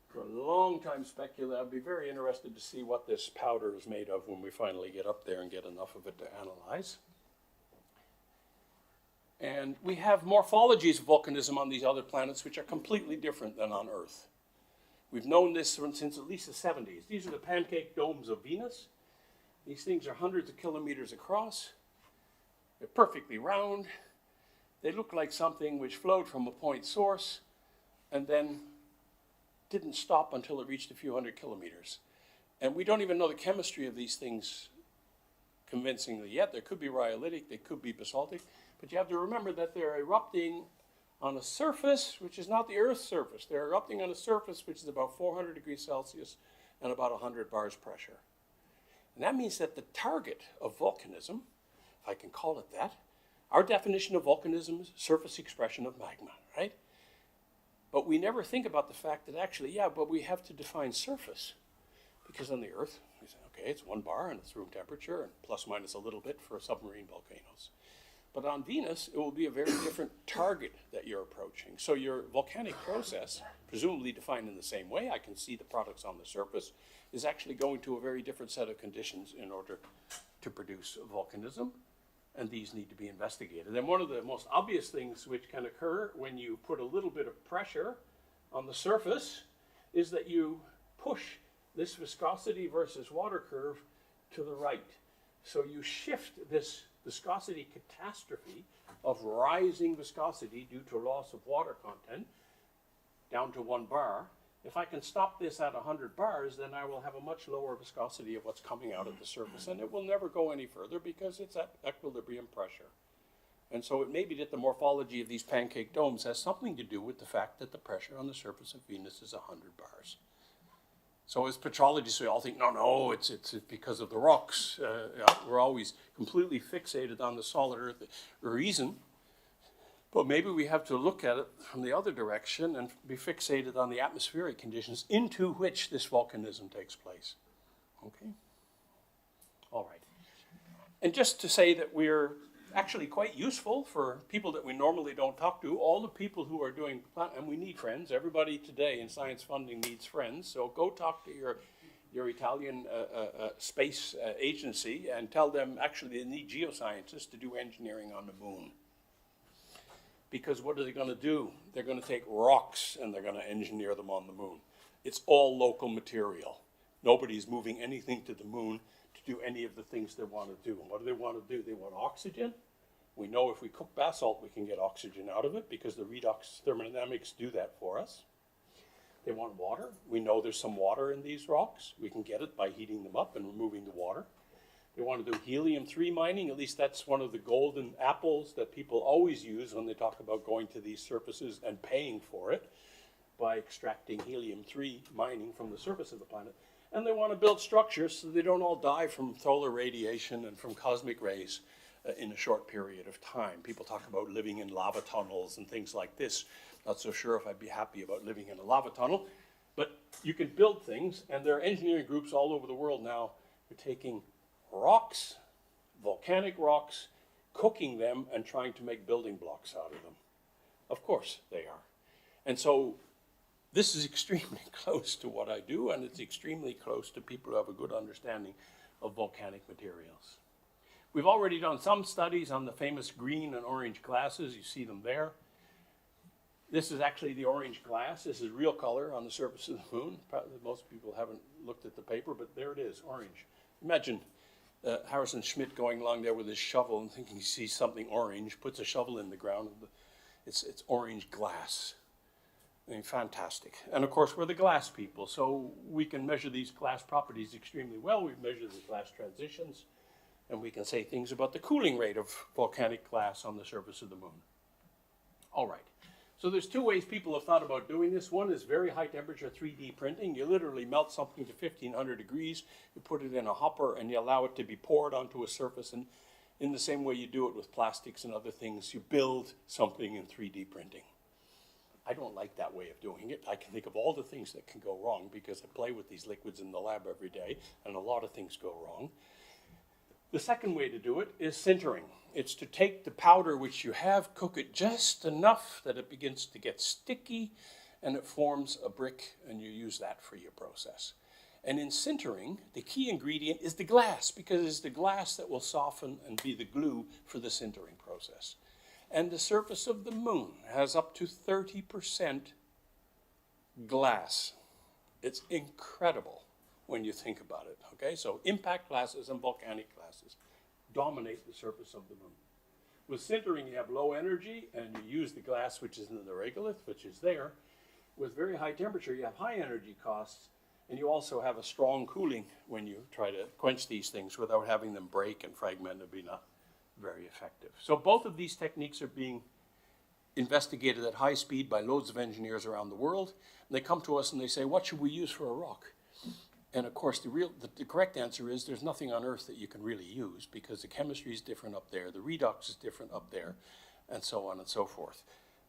for a long time speculated, I'd be very interested to see what this powder is made of when we finally get up there and get enough of it to analyze. And we have morphologies of volcanism on these other planets which are completely different than on Earth. We've known this since at least the 70s. These are the pancake domes of Venus. These things are hundreds of kilometers across. They're perfectly round. They look like something which flowed from a point source and then didn't stop until it reached a few hundred kilometers. And we don't even know the chemistry of these things convincingly yet. They could be rhyolitic, they could be basaltic, but you have to remember that they're erupting on a surface which is not the Earth's surface. They're erupting on a surface which is about 400 degrees Celsius and about 100 bars pressure. And that means that the target of volcanism, if I can call it that, our definition of volcanism is surface expression of magma, right? But we never think about the fact that actually, but we have to define surface. Because on the Earth, we say, okay, it's 1 bar and it's room temperature and plus minus a little bit for submarine volcanoes. But on Venus, it will be a very different target that you're approaching. So your volcanic process, presumably defined in the same way, I can see the products on the surface, is actually going to a very different set of conditions in order to produce volcanism. And these need to be investigated. And one of the most obvious things which can occur when you put a little bit of pressure on the surface is that you push this viscosity versus water curve to the right. So you shift this viscosity catastrophe of rising viscosity due to loss of water content down to 1 bar. If I can stop this at 100 bars, then I will have a much lower viscosity of what's coming out of the surface, and it will never go any further because it's at equilibrium pressure. And so it may be that the morphology of these pancake domes has something to do with the fact that the pressure on the surface of Venus is 100 bars. So as petrologists, we all think, no, it's because of the rocks. We're always completely fixated on the solid Earth reason. But maybe we have to look at it from the other direction and be fixated on the atmospheric conditions into which this volcanism takes place. Okay? All right. And just to say that we're actually quite useful for people that we normally don't talk to, all the people who are doing, and we need friends. Everybody today in science funding needs friends. So go talk to your Italian space agency and tell them actually they need geoscientists to do engineering on the moon. Because what are they going to do? They're going to take rocks and they're going to engineer them on the moon. It's all local material. Nobody's moving anything to the moon to do any of the things they want to do. And what do they want to do? They want oxygen. We know if we cook basalt, we can get oxygen out of it because the redox thermodynamics do that for us. They want water. We know there's some water in these rocks. We can get it by heating them up and removing the water. They want to do helium-3 mining. At least that's one of the golden apples that people always use when they talk about going to these surfaces and paying for it by extracting helium-3 mining from the surface of the planet. And they want to build structures so they don't all die from solar radiation and from cosmic rays in a short period of time. People talk about living in lava tunnels and things like this. Not so sure if I'd be happy about living in a lava tunnel, but you can build things, and there are engineering groups all over the world now who are taking rocks, volcanic rocks, cooking them and trying to make building blocks out of them. Of course they are. And so this is extremely close to what I do, and it's extremely close to people who have a good understanding of volcanic materials. We've already done some studies on the famous green and orange glasses. You see them there. This is actually the orange glass. This is real color on the surface of the moon. Probably most people haven't looked at the paper, but there it is, orange. Imagine Harrison Schmitt going along there with his shovel and thinking he sees something orange, puts a shovel in the ground, and it's orange glass. I mean, fantastic. And of course, we're the glass people, so we can measure these glass properties extremely well. We measure the glass transitions, and we can say things about the cooling rate of volcanic glass on the surface of the moon. All right. So there's two ways people have thought about doing this. One is very high temperature 3D printing. You literally melt something to 1500 degrees, you put it in a hopper, and you allow it to be poured onto a surface. And in the same way you do it with plastics and other things, you build something in 3D printing. I don't like that way of doing it. I can think of all the things that can go wrong because I play with these liquids in the lab every day, and a lot of things go wrong. The second way to do it is sintering. It's to take the powder which you have, cook it just enough that it begins to get sticky, and it forms a brick, and you use that for your process. And in sintering, the key ingredient is the glass, because it's the glass that will soften and be the glue for the sintering process. And the surface of the moon has up to 30% glass. It's incredible when you think about it, okay? So impact glasses and volcanic glasses dominate the surface of the moon. With sintering, you have low energy, and you use the glass which is in the regolith, which is there. With very high temperature, you have high energy costs, and you also have a strong cooling when you try to quench these things without having them break and fragment and be not very effective. So both of these techniques are being investigated at high speed by loads of engineers around the world. And they come to us and they say, what should we use for a rock? And of course, the correct answer is there's nothing on Earth that you can really use because the chemistry is different up there, the redox is different up there, and so on and so forth.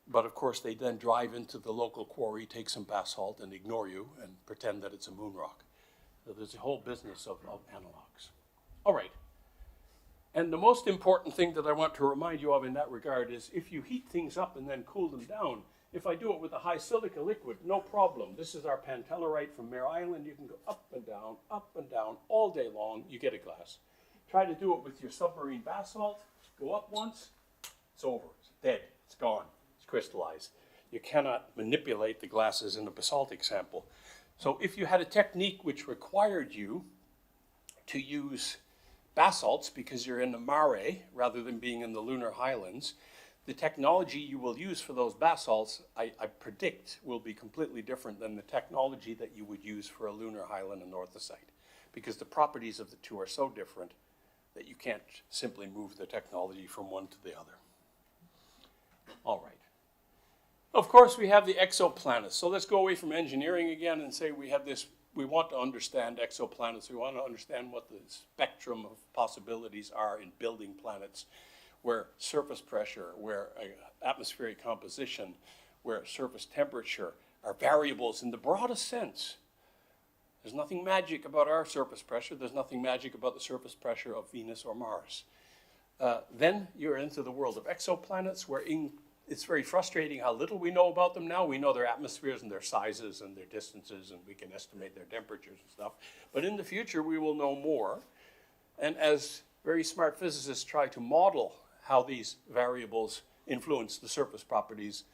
But of course, they then drive into the local quarry, take some basalt, and ignore you and pretend that it's a moon rock. So there's a whole business of analogs. All right. And the most important thing that I want to remind you of in that regard is if you heat things up and then cool them down, if I do it with a high silica liquid, no problem. This is our pantellerite from Mare Island. You can go up and down all day long. You get a glass. Try to do it with your submarine basalt. Go up once, it's over. It's dead. It's gone. It's crystallized. You cannot manipulate the glasses in a basaltic sample. So if you had a technique which required you to use basalts because you're in the mare rather than being in the lunar highlands, the technology you will use for those basalts, I predict, will be completely different than the technology that you would use for a lunar highland and northocite, because the properties of the two are so different that you can't simply move the technology from one to the other. All right. Of course, we have the exoplanets. So let's go away from engineering again and say we have this. We want to understand exoplanets. We want to understand what the spectrum of possibilities are in building planets, where surface pressure, where atmospheric composition, where surface temperature are variables in the broadest sense. There's nothing magic about our surface pressure. There's nothing magic about the surface pressure of Venus or Mars. Then you're into the world of exoplanets, where it's very frustrating how little we know about them now. We know their atmospheres and their sizes and their distances, and we can estimate their temperatures and stuff. But in the future, we will know more. And as very smart physicists try to model how these variables influence the surface properties,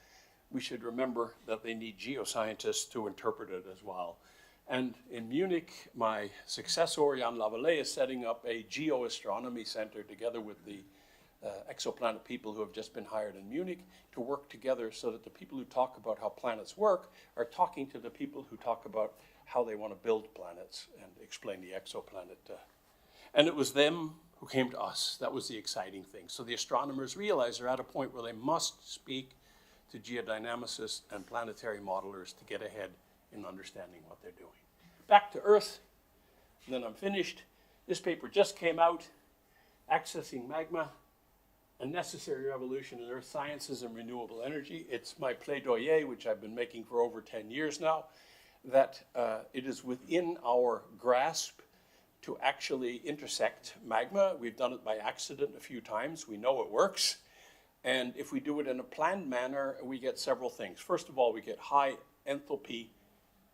we should remember that they need geoscientists to interpret it as well. And in Munich, my successor, Jan Lavallée, is setting up a geoastronomy center together with the exoplanet people who have just been hired in Munich to work together so that the people who talk about how planets work are talking to the people who talk about how they want to build planets and explain the exoplanet. And it was them who came to us. That was the exciting thing. So the astronomers realize they're at a point where they must speak to geodynamicists and planetary modelers to get ahead in understanding what they're doing. Back to Earth, and then I'm finished. This paper just came out, Accessing Magma, a necessary revolution in earth sciences and renewable energy. It's my plaidoyer, which I've been making for over 10 years now, that it is within our grasp to actually intersect magma. We've done it by accident a few times. We know it works. And if we do it in a planned manner, we get several things. First of all, we get high enthalpy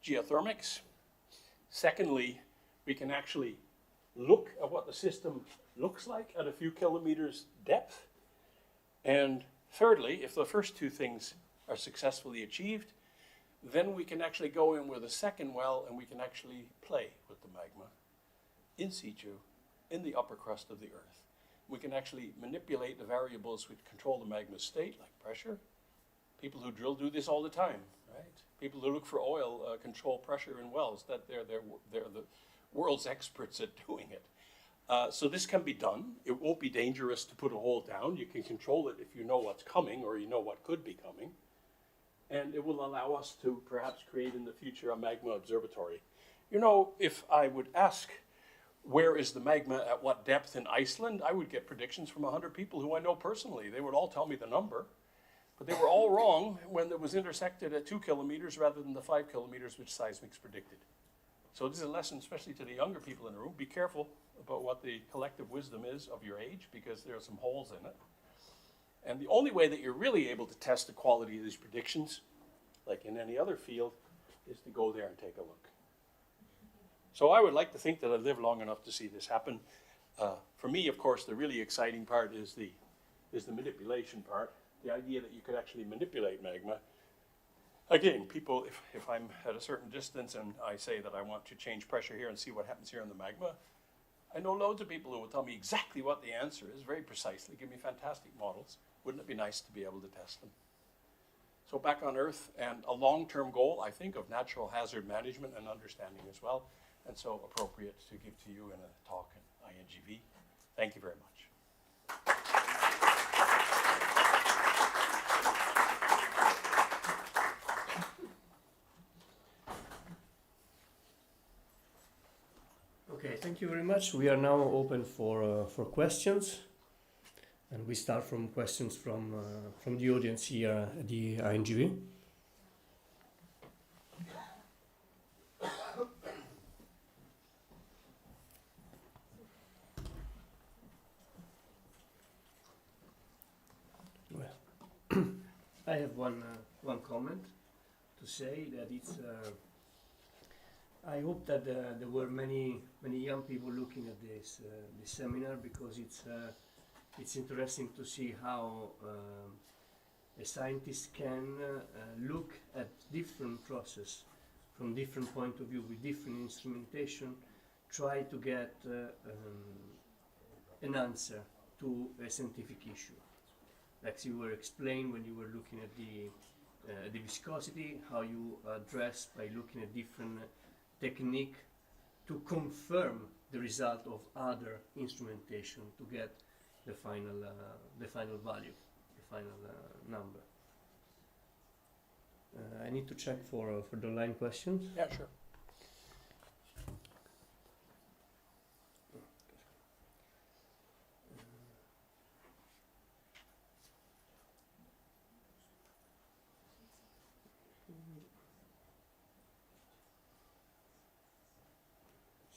geothermics. Secondly, we can actually look at what the system looks like at a few kilometers depth. And thirdly, if the first two things are successfully achieved, then we can actually go in with a second well and we can actually play with the magma in situ, in the upper crust of the Earth. We can actually manipulate the variables which control the magma's state, like pressure. People who drill do this all the time, right? People who look for oil control pressure in wells. That they're the world's experts at doing it. So this can be done. It won't be dangerous to put a hole down. You can control it if you know what's coming or you know what could be coming. and it will allow us to perhaps create in the future a magma observatory. You know, if I would ask where is the magma at what depth in Iceland, I would get predictions from 100 people who I know personally. They would all tell me the number, but they were all wrong when it was intersected at 2 kilometers rather than the 5 kilometers which seismics predicted. So this is a lesson, especially to the younger people in the room. Be careful about what the collective wisdom is of your age, because there are some holes in it. And the only way that you're really able to test the quality of these predictions, like in any other field, is to go there and take a look. So I would like to think that I've lived long enough to see this happen. For me, of course, the really exciting part is the manipulation part. The idea that you could actually manipulate magma. Again, people, if I'm at a certain distance and I say that I want to change pressure here and see what happens here in the magma, I know loads of people who will tell me exactly what the answer is, very precisely, give me fantastic models. Wouldn't it be nice to be able to test them? So back on Earth, and a long-term goal, I think, of natural hazard management and understanding as well, and so appropriate to give to you in a talk in INGV. Thank you very much. Okay, thank you very much. We are now open for questions, and we start from questions from the audience here at the INGV. Well, I have one comment to say that it's. I hope that there were many young people looking at this seminar, because it's interesting to see how a scientist can look at different process from different point of view with different instrumentation, try to get an answer to a scientific issue. Like you were explained when you were looking at the viscosity, how you address by looking at different technique to confirm the result of other instrumentation to get the final value, the final number. I need to check for the line questions. Yeah, sure.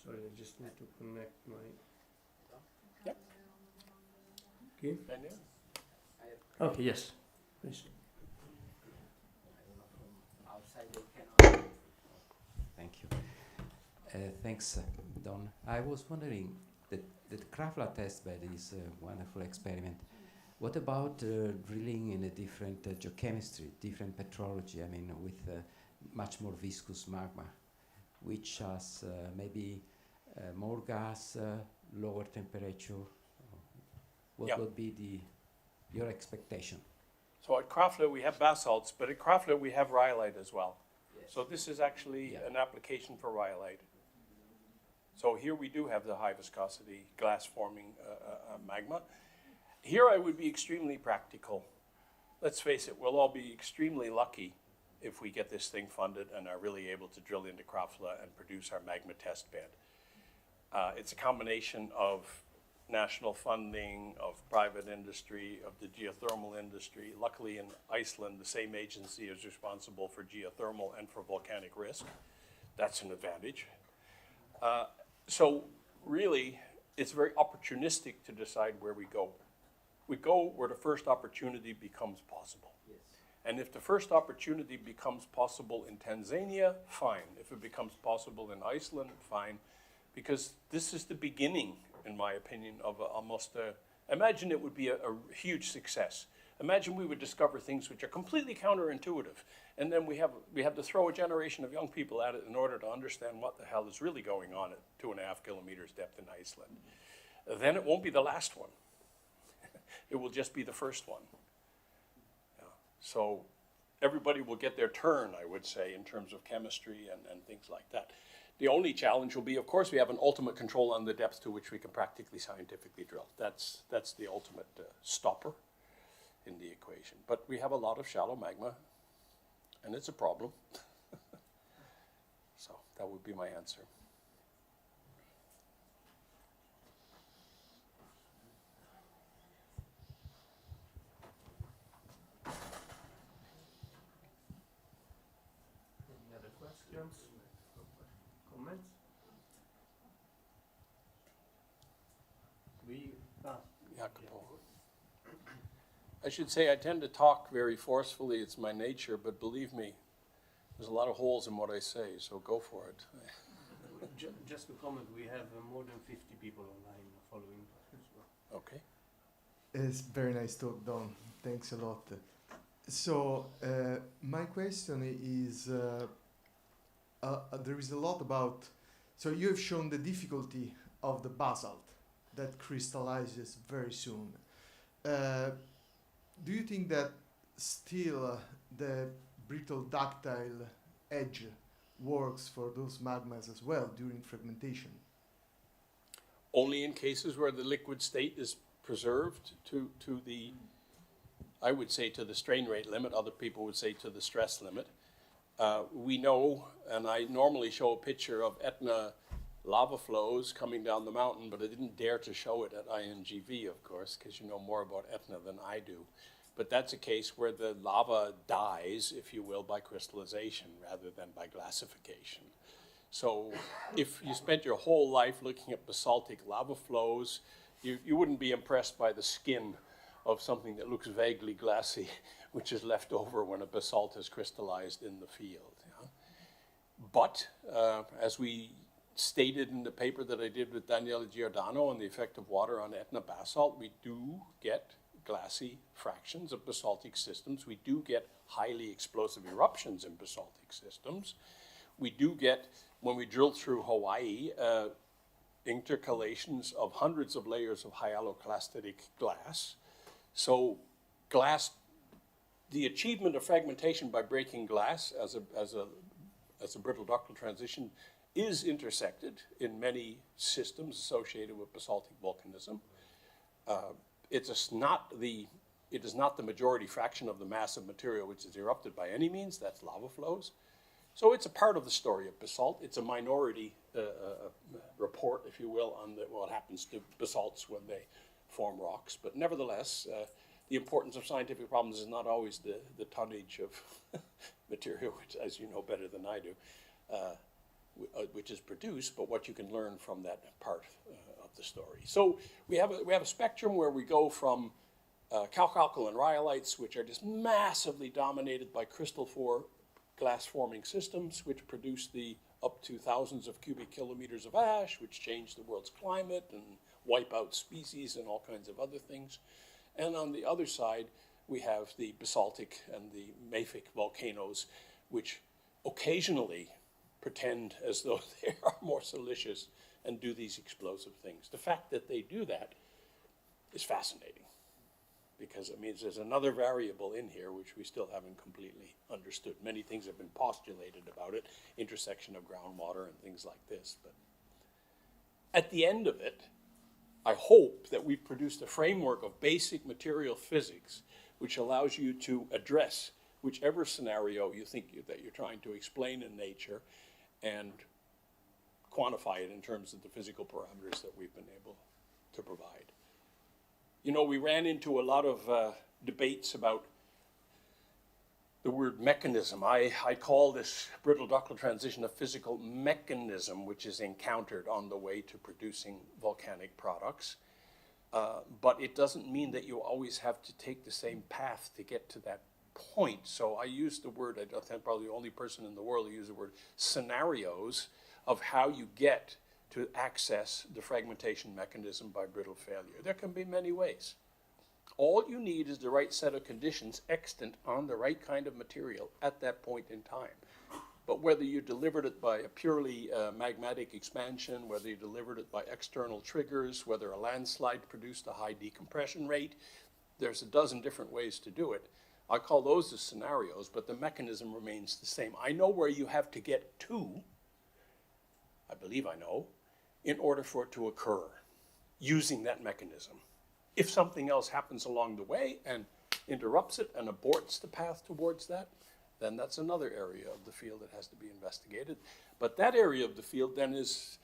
Sorry, I just need to connect my. Yep. Okay. Daniel? Okay. Yes. Please. Thank you. Thanks, Don. I was wondering that the Krafla test bed is a wonderful experiment. What about drilling in a different geochemistry, different petrology? I mean, with much more viscous magma, which has maybe more gas, lower temperature. What would be your expectation? So at Krafla we have basalts, but at Krafla we have rhyolite as well. Yes. So this is actually an application for rhyolite. So here we do have the high viscosity glass forming magma. Here I would be extremely practical. Let's face it, we'll all be extremely lucky if we get this thing funded and are really able to drill into Krafla and produce our magma test bed. It's a combination of national funding, of private industry, of the geothermal industry. Luckily in Iceland, the same agency is responsible for geothermal and for volcanic risk. That's an advantage. So really, it's very opportunistic to decide where we go. We go where the first opportunity becomes possible. Yes. And if the first opportunity becomes possible in Tanzania, fine. If it becomes possible in Iceland, fine. Because this is the beginning, in my opinion, of imagine it would be a huge success. Imagine we would discover things which are completely counterintuitive, and then we have to throw a generation of young people at it in order to understand what the hell is really going on at 2.5 kilometers depth in Iceland. Then it won't be the last one. It will just be the first one. Yeah. So everybody will get their turn, I would say, in terms of chemistry and things like that. The only challenge will be, of course, we have an ultimate control on the depth to which we can practically scientifically drill. That's the ultimate stopper in the equation. But we have a lot of shallow magma and it's a problem. So that would be my answer. Any other questions? Comments? Jacopo. I should say I tend to talk very forcefully. It's my nature, but believe me, there's a lot of holes in what I say, so go for it. Just to comment, we have more than 50 people online following as well. Okay. It's very nice talk, Don. Thanks a lot. So my question is, there is a lot about, so you have shown the difficulty of the basalt that crystallizes very soon. Do you think that still the brittle ductile edge works for those magmas as well during fragmentation? Only in cases where the liquid state is preserved to the, I would say to the strain rate limit, other people would say to the stress limit. We know, and I normally show a picture of Etna lava flows coming down the mountain, but I didn't dare to show it at INGV, of course, because you know more about Etna than I do. But that's a case where the lava dies, if you will, by crystallization rather than by glacification. So if you spent your whole life looking at basaltic lava flows, you wouldn't be impressed by the skin of something that looks vaguely glassy, which is left over when a basalt has crystallized in the field. Yeah? But as we stated in the paper that I did with Daniele Giordano on the effect of water on Etna basalt, we do get glassy fractions of basaltic systems. We do get highly explosive eruptions in basaltic systems. We do get, when we drill through Hawaii, intercalations of hundreds of layers of hyaloclastitic glass. So glass, the achievement of fragmentation by breaking glass as a brittle ductile transition is intersected in many systems associated with basaltic volcanism. It is not the majority fraction of the mass of material which is erupted by any means. That's lava flows. So it's a part of the story of basalt. It's a minority report, if you will, on what happens to basalts when they form rocks. But nevertheless, the importance of scientific problems is not always the tonnage of material, which, as you know better than I do, which is produced, but what you can learn from that part of the story. So we have a spectrum where we go from calcalcal and rhyolites, which are just massively dominated by crystal glass-forming systems, which produce the up to thousands of cubic kilometers of ash, which change the world's climate and wipe out species and all kinds of other things. And on the other side, we have the basaltic and the mafic volcanoes, which occasionally pretend as though they are more silicious and do these explosive things. The fact that they do that is fascinating, because it means there's another variable in here which we still haven't completely understood. Many things have been postulated about it, intersection of groundwater and things like this. But at the end of it, I hope that we've produced a framework of basic material physics which allows you to address whichever scenario you think that you're trying to explain in nature and quantify it in terms of the physical parameters that we've been able to provide. You know, we ran into a lot of debates about the word mechanism. I call this brittle ductile transition a physical mechanism which is encountered on the way to producing volcanic products. But it doesn't mean that you always have to take the same path to get to that point. So I use the word, I think probably the only person in the world who uses the word scenarios of how you get to access the fragmentation mechanism by brittle failure. There can be many ways. All you need is the right set of conditions extant on the right kind of material at that point in time. But whether you delivered it by a purely magmatic expansion, whether you delivered it by external triggers, whether a landslide produced a high decompression rate, there's a dozen different ways to do it. I call those the scenarios, but the mechanism remains the same. I know where you have to get to, I believe I know, in order for it to occur using that mechanism. If something else happens along the way and interrupts it and aborts the path towards that, then that's another area of the field that has to be investigated. But that area of the field then it's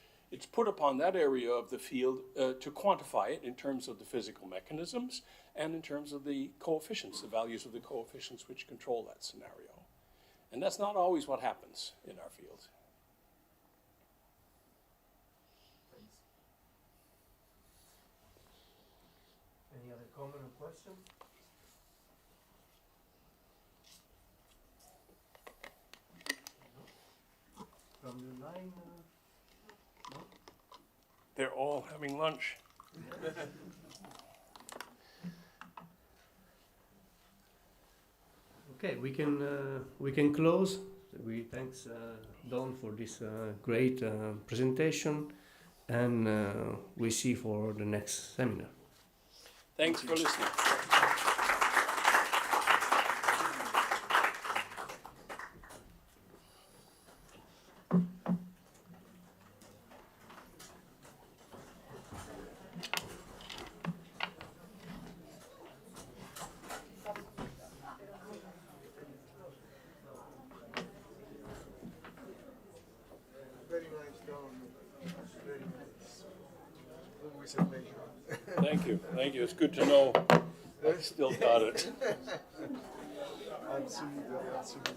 put upon that area of the field to quantify it in terms of the physical mechanisms and in terms of the coefficients, the values of the coefficients which control that scenario. And that's not always what happens in our field. Any other comment or question? From the line? No? They're all having lunch. Okay, we can close. We thanks Don for this great presentation, and we see for the next seminar. Thanks for listening. Very nice, Don. Very nice. Always a pleasure. Thank you. Thank you. It's good to know I still got it. Absolutely, absolutely.